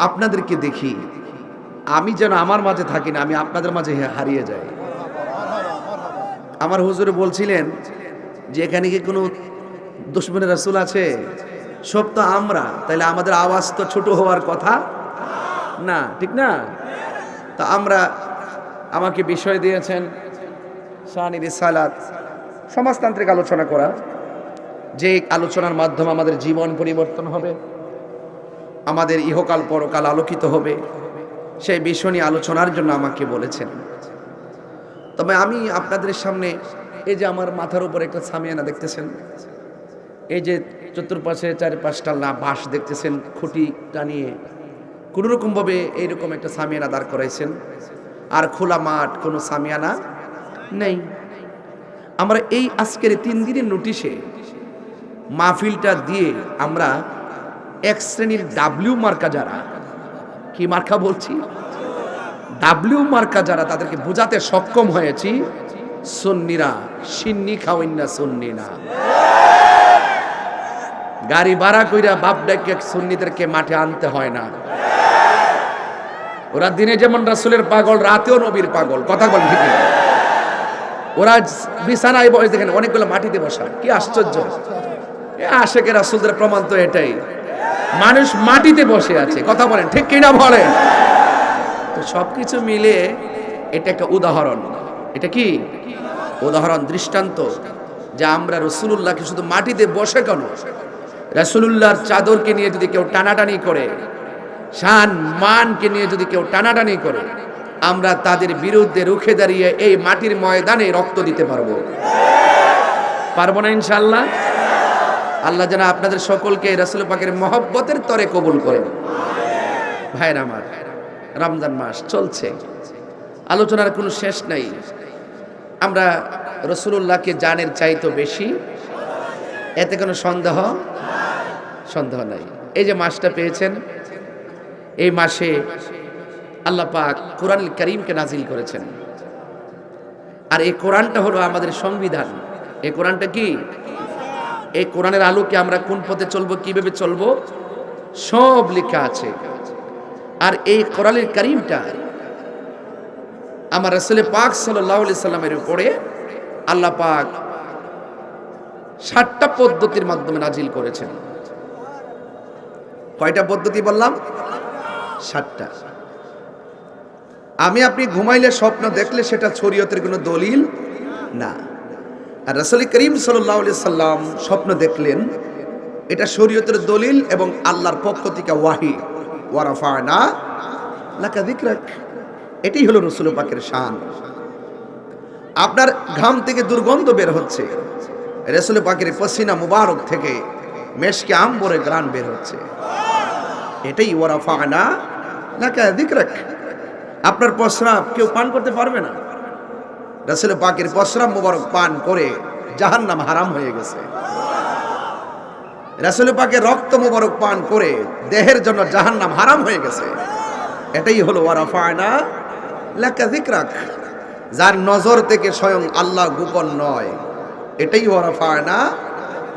আপনাদেরকে দেখি, আমি যেন আমার মাঝে থাকি না, আমি আপনাদের মাঝে হারিয়ে যাই। আমার হুজুরে বলছিলেন যে এখানে কি কোনো দুশমনের রাসূল আছে? সব তো আমরা, তাহলে আমাদের আওয়াজ তো ছোট হওয়ার কথা না, ঠিক না? তা আমরা, আমাকে বিষয় দিয়েছেন শানি রিসালাত, সমাজতান্ত্রিক আলোচনা করা, যে আলোচনার মাধ্যমে আমাদের জীবন পরিবর্তন হবে, আমাদের ইহকাল পরকাল আলোকিত হবে, সেই বিষয় নিয়ে আলোচনার জন্য আমাকে বলেছেন। তবে আমি আপনাদের সামনে এই যে আমার মাথার উপর একটা সামিয়ানা দেখতেছেন, এই যে চতুর্পাশে 4-5টা বাঁশ দেখতেছেন খুঁটি টানিয়ে, কোনোরকমভাবে এইরকম একটা সামিয়ানা দাঁড় করাইছেন, আর খোলা মাঠ, কোনো সামিয়ানা নেই। আমরা এই আজকের 3 দিনের নোটিশে মাহফিলটা দিয়ে আমরা এক শ্রেণীর ডাব্লিউ মার্কা যারা, কি মার্কা বলছি, ডাব্লিউ মার্কা যারা, তাদেরকে বোঝাতে সক্ষম হয়েছি সুন্নিরা সিন্নি খাওয়াইন না, সুন্নি না। গাড়ি ভাড়া কইরা বাপ ডাকে সুন্নিদেরকে মাঠে আনতে হয় না। ওরা দিনে যেমন রাসূলের পাগল, রাতেও নবীর পাগল, কথা বল ঠিক না? ওরা বিছানায় বসে, দেখেন অনেকগুলো মাটিতে বসা, কি আশ্চর্য! আশেকে রাসূলদের প্রমাণ তো এটাই, মানুষ মাটিতে বসে আছে, কথা বলেন ঠিক কিনা বলেন? তো সবকিছু মিলে এটা একটা উদাহরণ। এটা কি উদাহরণ, দৃষ্টান্ত, যে আমরা রাসূলুল্লাহকে শুধু মাটিতে বসে কেন, রাসূলুল্লাহর চাদরকে নিয়ে যদি কেউ টানাটানি করে, শান মানকে নিয়ে যদি কেউ টানাটানি করে, আমরা তাদের বিরুদ্ধে রুখে দাঁড়িয়ে এই মাটির ময়দানে রক্ত দিতে পারবো, পারবো না ইনশাআল্লাহ? আল্লাহ যেন আপনাদের সকলকে রাসূল পাকের মহব্বতের তরে কবুল করেন। ভাইরা আমার, রমজান মাস চলছে, আলোচনার কোনো শেষ নাই। আমরা রাসূলুল্লাহকে জানের চাইতো বেশি, এতে কোনো সন্দেহ নাই। এই যে মাসটা পেয়েছেন, এই মাসে আল্লাহ পাক কোরআনুল কারীমকে নাজিল করেছেন, আর এই কোরআনটা হলো আমাদের সংবিধান। এই কোরআনটা কি? এই কোরআনের আলোকে আমরা কোন পথে চলবো, কিভাবে চলবো, সব লেখা আছে। আর এই কোরআনুল কারীমটা আমার রাসূল পাক সাল্লাল্লাহু আলাইহি সাল্লামের উপরে আল্লাহ পাক 7টা পদ্ধতির মাধ্যমে নাজিল করেছেন। কয়টা পদ্ধতি বললাম? 7টা। আমি আপনি ঘুমাইলে স্বপ্ন দেখলে সেটা শরীয়তের কোনো দলিল না, আর রাসূল করিম সাল্লাল্লাহু আলাইহি সাল্লাম স্বপ্ন দেখলেন, এটা শরীয়তের দলিল এবং আল্লাহর পক্ষ থেকে ওয়াহি। ওয়া রাফা'না লাকা যিকরাক, এটাই হলো রাসূল পাকের শান। আপনার ঘাম থেকে দুর্গন্ধ বের হচ্ছে, রাসূল পাকের পসিনা মুবারক থেকে মেশকে আম্বরে ঘ্রাণ বের হচ্ছে, এটাই ওয়া রাফা'না লাকা যিকরাক। আপনার প্রস্রাব কেউ পান করতে পারবে না, রাসূল পাকের প্রস্রাব মুবারক পান করে জাহান্নাম হারাম হয়ে গেছে। রাসূল পাকের রক্ত মুবারক পান করে দেহের জন্য জাহান্নাম হারাম হয়ে গেছে। এটাই হলো ওয়া রাফা'না লাকা যিকরাক, যার নজর থেকে স্বয়ং আল্লাহ গোপন নয়, এটাই ওয়া রাফা'না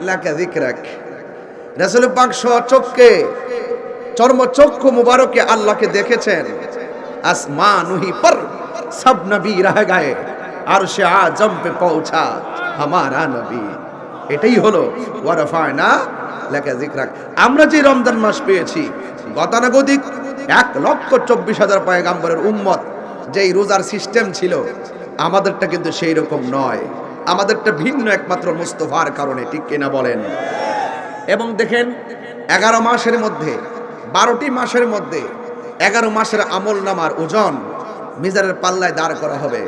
লাকা যিকরাক। রাসূল পাক স্বচক্ষে, চর্মচক্ষু মুবারকে আল্লাহকে দেখেছেন। আসমানুহি পর সব নবী রহ গয়ে, আরশে আজম পে পৌঁছা হামারা নবী। এটাই হলো ওয়া রাফা'না লাকা যিকরাক। আমরা যে রমজান মাস পেয়েছি, গতানুগতিক 1,24,000 পয়গাম্বরের উম্মত যেই রোজার সিস্টেম ছিল, আমাদেরটা কিন্তু সেই রকম নয়। আমাদেরটা ভিন্ন, একমাত্র মুস্তাফার কারণে, ঠিক কিনা বলেন? এবং দেখেন, 11 মাসের মধ্যে, 12টি মাসের মধ্যে 11 মাসের আমল নামার ওজন মিজানের পাল্লায় দাঁড় করা হবে।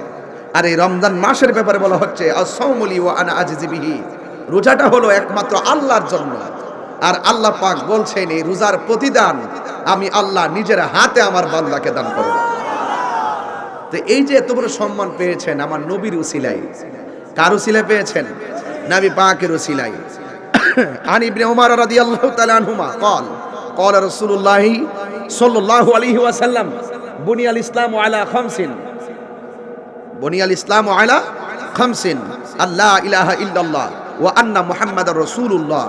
আর এই রমজান মাসের ব্যাপারে বলা হচ্ছে আস-সাওমু লি ওয়া আনা আজজি বিহি, রোজাটা হলো একমাত্র আল্লাহর জন্য। আর আল্লাহ পাক বলছেন, এই রোজার প্রতিদান আমি আল্লাহ নিজের হাতে আমার বান্দাকে দান করব। তো এই যে এত বড় সম্মান পেয়েছেন আমার নবীর উসিলায়, কার উসিলায় পেয়েছেন? নবী পাকের উসিলায়। আন ইবনে উমর রাদিয়াল্লাহু তাআলা আনহুমা قال قال رسول الله صلى الله عليه وسلم بني الاسلام على خمس بني الاسلام على خمس لا اله الا الله وان محمد رسول الله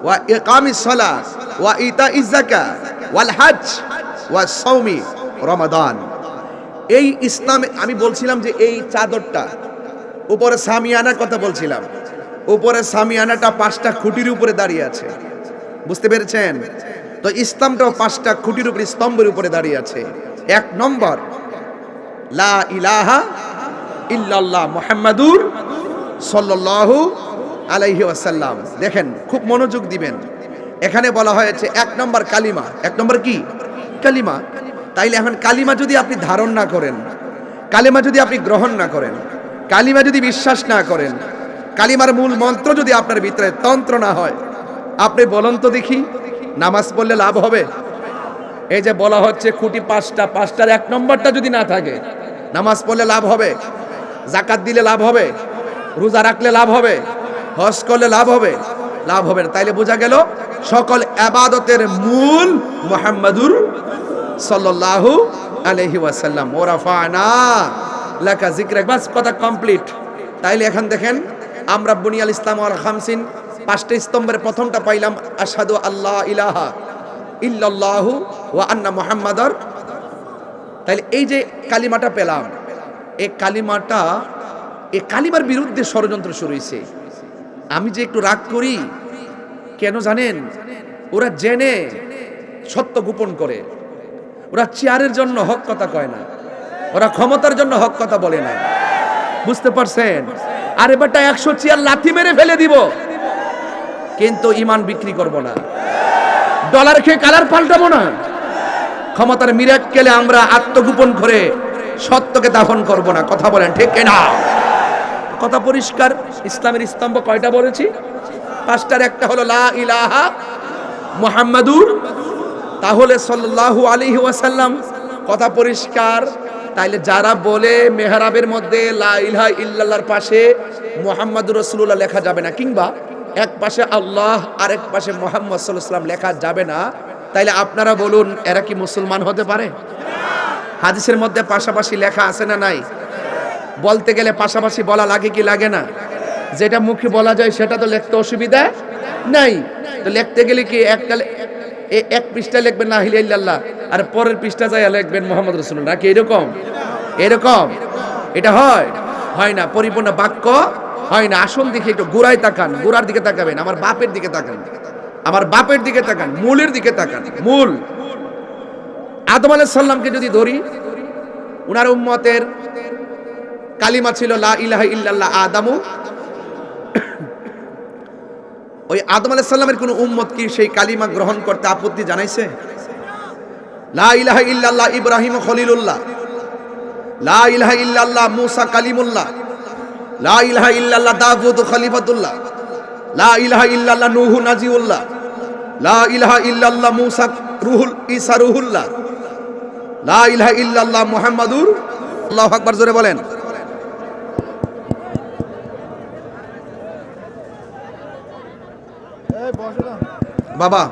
واقام الصلاه وايتاء الزكاه والحج والصوم رمضان। এই ইসলামে আমি বলছিলাম যে এই চাদরটা উপরে সামিয়ানার কথা বলছিলাম, উপরে সামিয়ানাটা 5টা খুঁটির উপরে দাঁড়িয়ে আছে, বুঝতে পেরেছেন? তো ইসলামটাও 5টা খুঁটির উপরে, স্তম্ভের উপরে দাঁড়িয়ে আছে। 1 নম্বর লা ইলাহা ইল্লাল্লাহ মুহাম্মাদুর সাল্লাল্লাহু আলাইহি ওয়াসাল্লাম। দেখেন, খুব মনোযোগ দিবেন, এখানে বলা হয়েছে 1 নম্বর কালিমা। 1 নম্বর কি? কালিমা। তাইলে এখন কালিমা যদি আপনি ধারণ না করেন, কালিমা যদি আপনি গ্রহণ না করেন, কালিমা যদি বিশ্বাস না করেন, কালিমার মূল মন্ত্র যদি আপনার ভিতরে তন্ত্র না হয়, আপনি বলুন তো দেখি, নামাজ পড়লে লাভ হবে? এই যে বলা হচ্ছে খুঁটি পাঁচটা, পাঁচটার এক নম্বরটা যদি না থাকে, নামাজ পড়লে লাভ হবে, জাকাত দিলে লাভ হবে, রোজা রাখলে লাভ হবে, হজ করলে লাভ হবে, লাভ হবে না। তাইলে বোঝা গেল সকল ইবাদতের মূল মুহাম্মাদুর সাল্লাল্লাহু আলাইহি ওয়াসাল্লাম। ওয়া রাফা'না লাকা যিকরাক, বাস কথা কমপ্লিট। তাইলে এখন দেখেন আমরা বুনিয়াল ইসলাম ওয়াল খামসিন, পাঁচটা স্তম্ভের প্রথমটা পাইলাম আশহাদু আল্লা ইলাহা ইল্লাল্লাহু ওয়া আন্না মুহাম্মাদার। তাইলে এই যে কালিমাটা পেলাম, এই কালিমাটা, এই কালিমার বিরুদ্ধে ষড়যন্ত্র শুরু হয়েছে। আমি যে একটু রাগ করি কেন জানেন? ওরা জেনে সত্য গোপন করে, ওরা চেয়ারের জন্য হক কথা কয় না, ওরা ক্ষমতার জন্য হক কথা বলে না। বুঝতে পারছেন? আরে বেটা 100 চেয়ার লাথি মেরে ফেলে দিব, কিন্তু ইমান বিক্রি করব না, ডলার খেয়ে কালার পাল্টাবো না। ক্ষমতার মিরাক্কেলে আমরা আত্মগোপন করে সত্যকে দাফন করব না। কথা বলেন ঠিক কিনা? কথা পরিষ্কার। ইসলামের স্তম্ভ কয়টা বলেছি? পাঁচটার একটা হলো লা ইলাহা মুহাম্মাদুর, তাহলে সাল্লাল্লাহু আলাইহি ওয়াসাল্লাম। কথা পরিষ্কার। তাইলে যারা বলে মেহরাবের মধ্যে লা ইলাহা ইল্লাল্লাহর পাশে মুহাম্মাদুর রাসূলুল্লাহ লেখা যাবে না, কিংবা এক পাশে আল্লাহ আর এক পাশে মুহাম্মদ সাল্লাল্লাহু আলাইহি ওয়াসাল্লাম লেখা যাবে না, তাইলে আপনারা বলুন এরা কি মুসলমান হতে পারে? হাদিসের মধ্যে পাশাপাশি লেখা আছে না নাই? বলতে গেলে পাশাপাশি বলা লাগে কি লাগে না? যেটা মুখে বলা যায় সেটা তো লিখতে অসুবিধা নাই। তো লিখতে গেলে কি একটা এক পৃষ্ঠা লিখবেন লা ইলাহা ইল্লাল্লাহ, আর পরের পৃষ্ঠা যায় লিখবেন মুহাম্মদ রাসূলুল্লাহ, নাকি এরকম? এরকম এটা হয়? হয় না। পরিপূর্ণ বাক্য হয় না। আসল দিকে একটু গোড়ায় তাকান, গোড়ার দিকে তাকাবেন, আমার বাপের দিকে তাকান, আমার বাপের দিকে তাকান, মূলের দিকে তাকান। মূল আদম আলাইহিস সালামকে যদি ধরি, উনার উম্মতের কালিমা ছিল লা ইলাহা ইল্লাল্লাহ আদামু। ওই আদম আলাইহিস সালামের কোন উম্মত কি সেই কালিমা গ্রহণ করতে আপত্তি জানাইছে? লা ইলাহা ইল্লাল্লাহ ইব্রাহিম খলিলুল্লাহ, লা ইলাহা ইল্লাল্লাহ মুসা কালিমুল্লাহ, লা ইলাহা ইল্লাল্লাহ দাউদ খলিফাতুল্লাহ, লা ইলাহা ইল্লাল্লাহ নূহ নাজিউল্লাহ, লা ইলাহা ইল্লাল্লাহ মুসা রুহুল ঈসা রুহুল্লাহ, লা ইলাহা ইল্লাল্লাহ মুহাম্মাদুর। আল্লাহু আকবার, জোরে বলেন। বাবা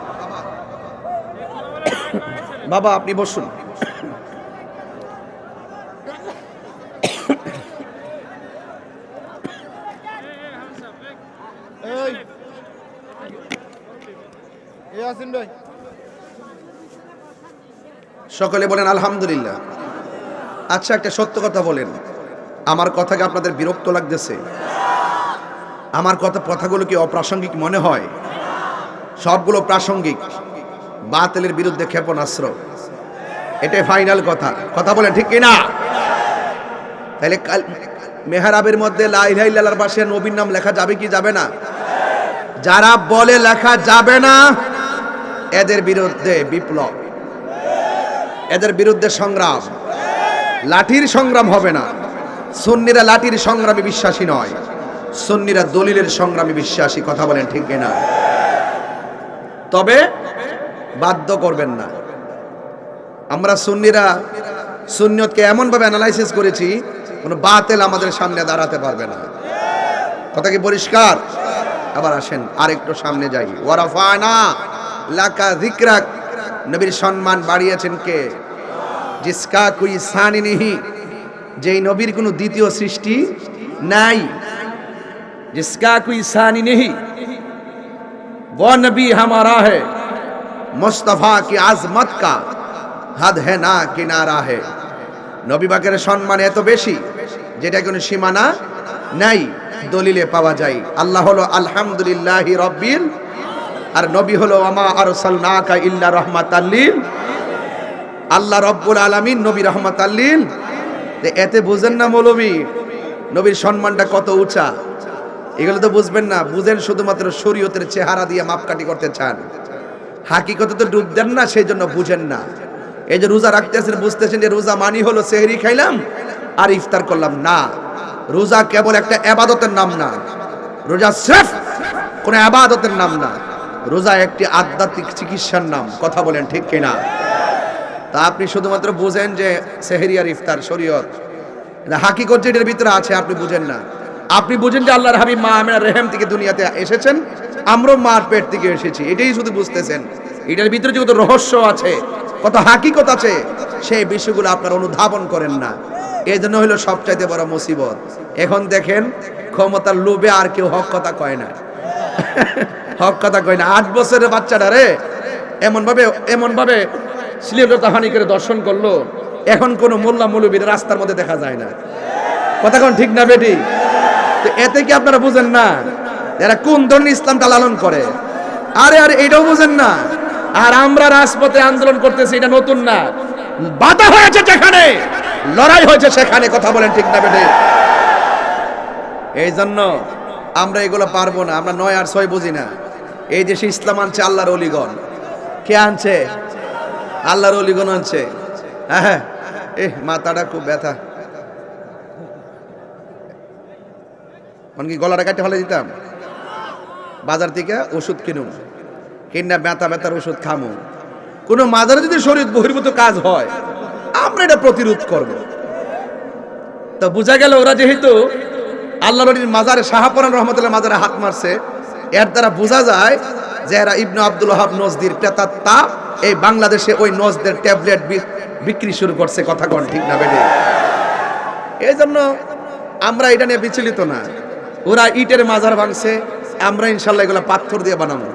বাবা আপনি বসুন। সকলে বলেন আলহামদুলিল্লাহ। আচ্ছা, একটা সত্য কথা বলেন, আমার কথাকে আপনাদের বিরক্ত লাগতেছে? আমার কথাগুলো কি অপ্রাসঙ্গিক মনে হয়? সবগুলো প্রাসঙ্গিক। বাতিলের বিরুদ্ধে ক্ষেপণাস্ত্র, এটাই ফাইনাল কথা। কথা বলেন ঠিক কিনা? তাহলে মেহরাবের মধ্যে লা ইলাহা ইল্লাল্লাহর পাশে নবীর নাম লেখা যাবে কি যাবে না? যারা বলে লেখা যাবে না, এদের বিরুদ্ধে বিপ্লব, এদের বিরুদ্ধে সংগ্রাম। লাঠির সংগ্রাম হবে না। সুন্নিরা লাঠির সংগ্রামে বিশ্বাসী নয়, সুন্নিরা দলিলের সংগ্রামে বিশ্বাসী। কথা বলেন ঠিক কিনা? তবে বাধ্য করবেন না। আমরা সুন্নিরা সুন্নিয়তকে এমন ভাবে অ্যানালাইসিস করেছি, কোনো বাতিল আমাদের সামনে দাঁড়াতে পারবে না। কথা কি পরিষ্কার? আবার আসেন আরেকটু সামনে যাই। ওয়া রাফা'না লাকা যিকরাক, নবীর সম্মান বাড়িয়েছেন কে? জিসকা কোই সানি নেহি, যেই নবীর কোনো দ্বিতীয় সৃষ্টি নাই। जिसका कोई सानी नहीं, वो नबी हमारा है, मुस्तफा की आजमत का हद है ना किनारा है। নবী পাকের সম্মান এত বেশি যেটা কোনো সীমানা নাই, দলিলে পাওয়া যায়। আল্লাহ হলো আলহামদুলিল্লাহি রাব্বিল, আর নবী হলো ওয়ামা আরসালনাকা ইল্লা রাহমাতাল লিল। আল্লাহ রব্বুল আলামিন, নবী রাহমাতাল লিল। এতে বুঝেন না মৌলবী নবীর সম্মানটা কত উঁচা? এগুলো তো বুঝবেন না। বুঝেন শুধুমাত্র শরীয়তের চেহারা দিয়ে মাপকাঠি করতে চান, হাকিকতে তো ডুব দেন না, সেই জন্য বুঝেন না। এই যে রোজা রাখতেছেন, বুঝতেছেন যে রোজা মানি হলো সেহরি খাইলাম আর ইফতার করলাম না। রোজা কেবল একটা ইবাদতের নাম না, রোজা সির্ফ কোনো ইবাদতের নাম না, রোজা একটি আধ্যাত্মিক চিকিৎসার নাম। কথা বলেন ঠিক কিনা? তা আপনি শুধুমাত্র বুঝেন যে সেহরি আর ইফতার শরীয়ত, হাকিকত যেটার ভিতরে আছে আপনি বুঝেন না। আপনি বুঝেন যে আল্লাহর হাবিব মা আমিনার রেহেম থেকে দুনিয়াতে এসেছেন, আমরাও মার পেট থেকে এসেছি, এটাই শুধু বুঝতেছেন। এটার ভিতরে যে কত রহস্য আছে, কত হাকিকত আছে, সেই বিষয়গুলো আপনারা অনুধাবন করেন না। এই জন্য হলো সবচাইতে বড় মুসিবত। এখন দেখেন ক্ষমতার লোভে আর কেউ হক কথা কয় না। হক কথা কয় না। 8 বছরের বাচ্চাটা রে এমন ভাবে শ্লীলতা হানি করে দর্শন করলো, এখন কোন মোল্লা মৌলবীর রাস্তার মধ্যে দেখা যায় না। কথা কোন ঠিক না বেটি? তো এতে কি আপনারা বুঝেন না এরা কোন ধরনের ইসলামটা লালন করে? আরে এটাও বুঝেন না। আর আমরা রাজপথে আন্দোলন করতেছি, এটা নতুন না। বাধা হয়েছে যেখানে, লড়াই হয়েছে সেখানে। কথা বলেন ঠিক না বেটি? এই জন্য আমরা এগুলো পারবো না। আমরা 9 আর 6 বুঝি না। এই দেশে ইসলাম আনছে আল্লাহর ওলিগণ। কে আনছে? আল্লাহর ওলিগণ আনছে। হ্যাঁ, মাথাটা খুব ব্যথা। কি গলাটা কাটতে ফেলে দিতাম, বাজার থেকে ওষুধ কিনুম, কিনা ব্যথার ওষুধ খামু। কোন মাজারে যদি শরীর বহির্ভূত কাজ হয়, আমরা এটা প্রতিরোধ করব। তো বোঝা গেল ওরা যেহেতু আল্লাহর ওলির মাজারে, শাহপরান রহমতুল্লাহ মাজারে হাত মারছে, এর দ্বারা বোঝা যায় যে এরা ইবনে আব্দুল ওয়াহাব নজদির প্রেতাত্মা এই বাংলাদেশে ওই নজদের ট্যাবলেট বিক্রি শুরু করছে। কথা কোন ঠিক না বেটি? এই জন্য আমরা এটা নিয়ে বিচলিত না। ওরা ইটের মাজার ভাঙছে, আমরা ইনশাল্লাহ এগুলো পাথর দিয়ে বানাবো।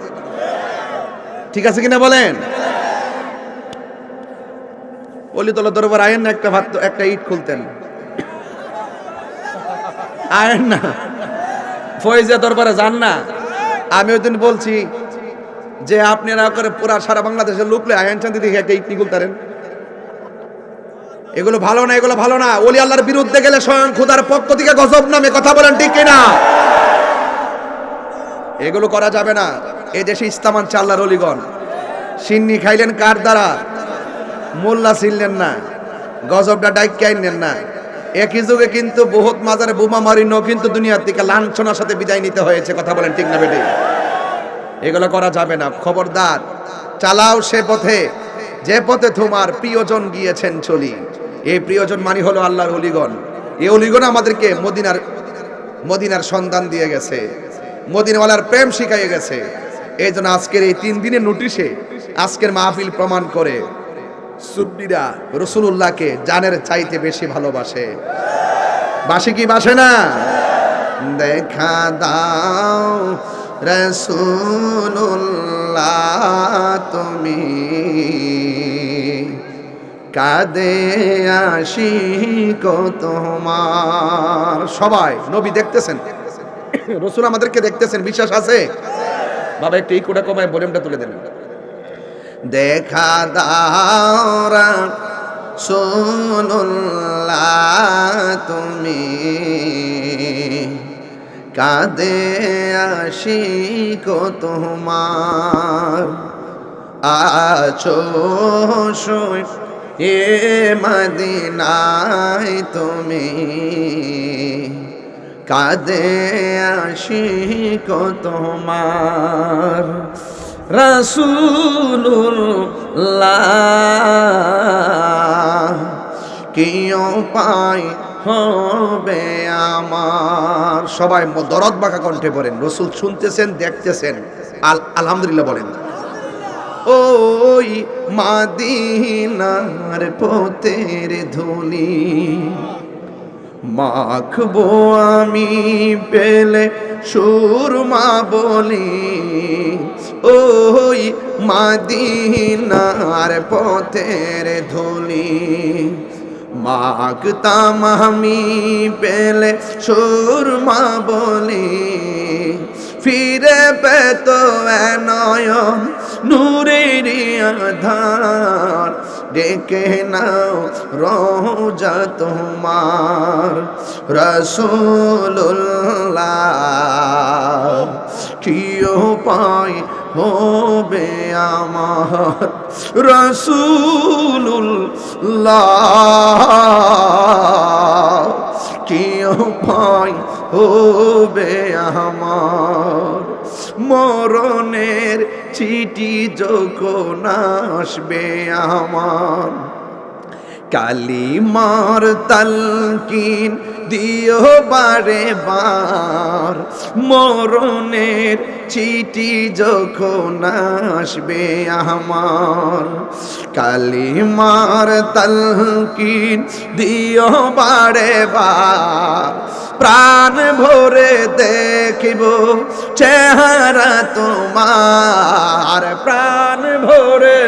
ঠিক আছে কিনা বলেন? অলিতলা দরবার আয়েন না, একটা ইট খুলতেন, আয়েন না। ফয়েজিয়া দরবারে যান না। আমি ওই দিন বলছি যে আপনারা করে পুরা সারা বাংলাদেশের লোকলে আয়েন চান্দি দেখে একটা ইট খুলতারেন। এগুলো ভালো না, এগুলো ভালো না। ওলি আল্লাহর বিরুদ্ধে গেলে স্বয়ং খোদার পক্ষ থেকে গজব নামে। কথা বলেন ঠিক কিনা? এগুলো করা যাবে না। এই দেশে ইসলাম আনছে আল্লাহর ওলিগণ। সিন্নি খাইলেন কার দ্বারা? মোল্লা ছিলেন না, গজবটা ডাইকে আইনেন না। একই যুগে কিন্তু বহুত মাজারে বোমা মারিনো কিন্তু দুনিয়ার থেকে লাঞ্ছনার সাথে বিদায় নিতে হয়েছে। কথা বলেন ঠিক না বেটি? এগুলো করা যাবে না। খবরদার, চালাও সে পথে যে পথে তোমার প্রিয়জন গিয়েছেন চলি। এই প্রিয়জন মানে হলো আল্লাহর ওলিগণ। এই ওলিগণ আমাদেরকে মদিনার সন্ধান দিয়ে গেছে, মদিনাওয়ালার প্রেম শিখাইয়ে গেছে। এই জন্য আজকের এই 3 দিনের নোটিশে আজকের মাহফিল প্রমাণ করে সুন্নিরা রাসূলুল্লাহকে জানের চাইতে বেশি ভালোবাসে। বাসে কি বাসে না? দেখা দাও রাসূলুল্লাহ তুমি, কাঁদে আশিক তোমার। সবাই নবী দেখতেছেন, রাসূল আমাদেরকে দেখতেছেন। বিশ্বাস আছে? বাবা একটু এই কোটা কমায় ভলিউমটা তুলে দেন। দেখা দাও রাসূলুল্লাহ তুমি, কাঁদে আশিক তোমার। আছো এ মদিনায় তুমি, কাঁদে আশিক তোমার। রাসূলুল্লাহ কি উপায় হবে আমার? সবাই দরদ বাঁকা কণ্ঠে বলেন। রাসূল শুনতেছেন, দেখতেছেন, আলহামদুলিল্লাহ বলেন। ওই মদিনার পথের ধুলি মাখবো আমি পেলে সুরমা বলি। ওই মদিনার পথের ধুলি মাখতাম আমি পেলে সুরমা বলি। ফিরে পেত নয়ন নূরের আধার, ডেকে নাও রোজা তোমার। রাসূলুল্লাহ কি উপায় হবে আমার? রাসূলুল্লাহ কি উপায় হবে আমার? মরণের চিঠি যখন আসবে আমার, কালিমার তালকিন দিও বারে বার, মরণের চিঠি যখন আসবে আমার, কালিমার তালকিন দিও বারে বার, প্রাণ ভরে দেখিব চেহারা তোমার, প্রাণ ভরে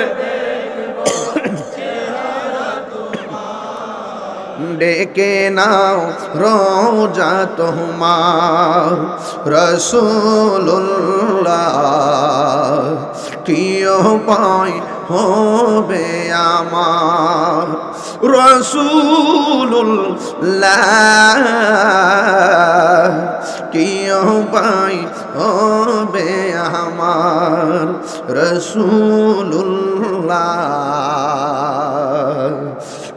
ডেকে নাও রোজা তোমার, রসুল্লাহ কি উপায় হবে আমার, রসুল্লাহ কি উপায় হবে আমার, রসুল্লাহ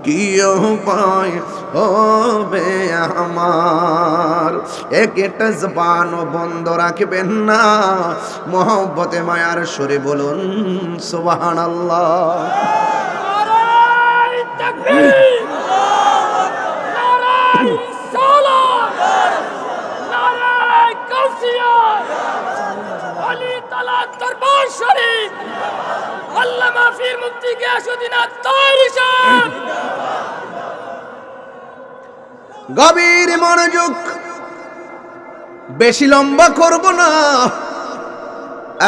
কি উপায় হবে আমার। একটা জবান বন্ধ রাখবেন না, মোহব্বতে মায়ার সুরে বলুন সুবহানাল্লাহ। নারায়ে তাকবীর, নারায়ে রিসালাত, নারায়ে গাউসিয়া, আলী তাআলা দরবার শরীফ, আল্লামা পীর মুফতি গিয়াসউদ্দিন আত-তাহেরি সাহেব। গভীর মনোযোগ, বেশি লম্বা করব না।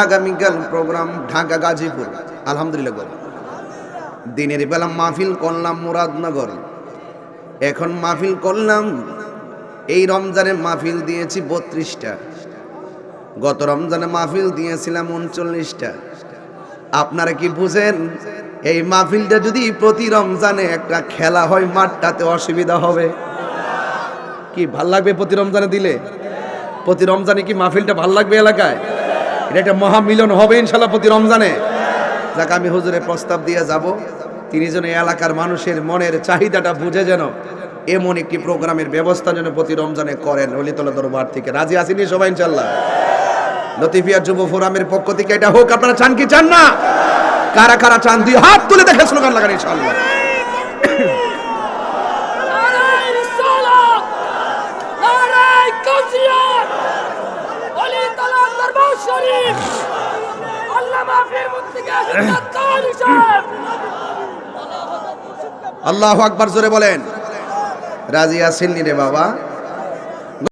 আগামীকাল প্রোগ্রাম ঢাকা গাজীপুর, আলহামদুলিল্লাহ। দিনের বেলা মাহফিল করলাম মুরাদনগর, এখন মাহফিল করলাম, এই রমজানে মাহফিল দিয়েছি 32টা, গত রমজানে মাহফিল দিয়েছিলাম 39টা। আপনারা কি বুঝেন, এই মাহফিলটা যদি প্রতি রমজানে একটা খেলা হয় মাঠটাতে অসুবিধা হবে? কি ভাল লাগবে প্রতি রমজানে দিলে? প্রতি রমজানে কি মাহফিলটা ভাল লাগবে এলাকায়? এটা একটা মহামিলন হবে ইনশাল্লাহ প্রতি রমজানে। যাক, আমি হুজুরের প্রস্তাব দিয়ে যাব, তিনি যেন এলাকার মানুষের মনের চাহিদাটা বুঝে যেন এমন একটি প্রোগ্রামের ব্যবস্থা যেন প্রতি রমজানে করেন ওলিতলা দরবার থেকে। রাজি আসেনি সবাই ইনশাল্লাহ? লতিফিয়া যুব ফোরামের পক্ষ থেকে এটা হোক। আপনারা চান কি চান না? কারা কারা চান দুই হাত তুলে দেখে স্লোগান লাগান ইনশাল্লাহ। নারায়ে রিসালাত, নারায়ে গাউসিয়া, আলী তাআলা দরবার শরীফ, আল্লামা পীর মুফতি গিয়াসউদ্দিন আত-তাহেরি সাহেব। আল্লাহু আকবার জোরে বলেন। রাজি আছেন নি রে বাবা?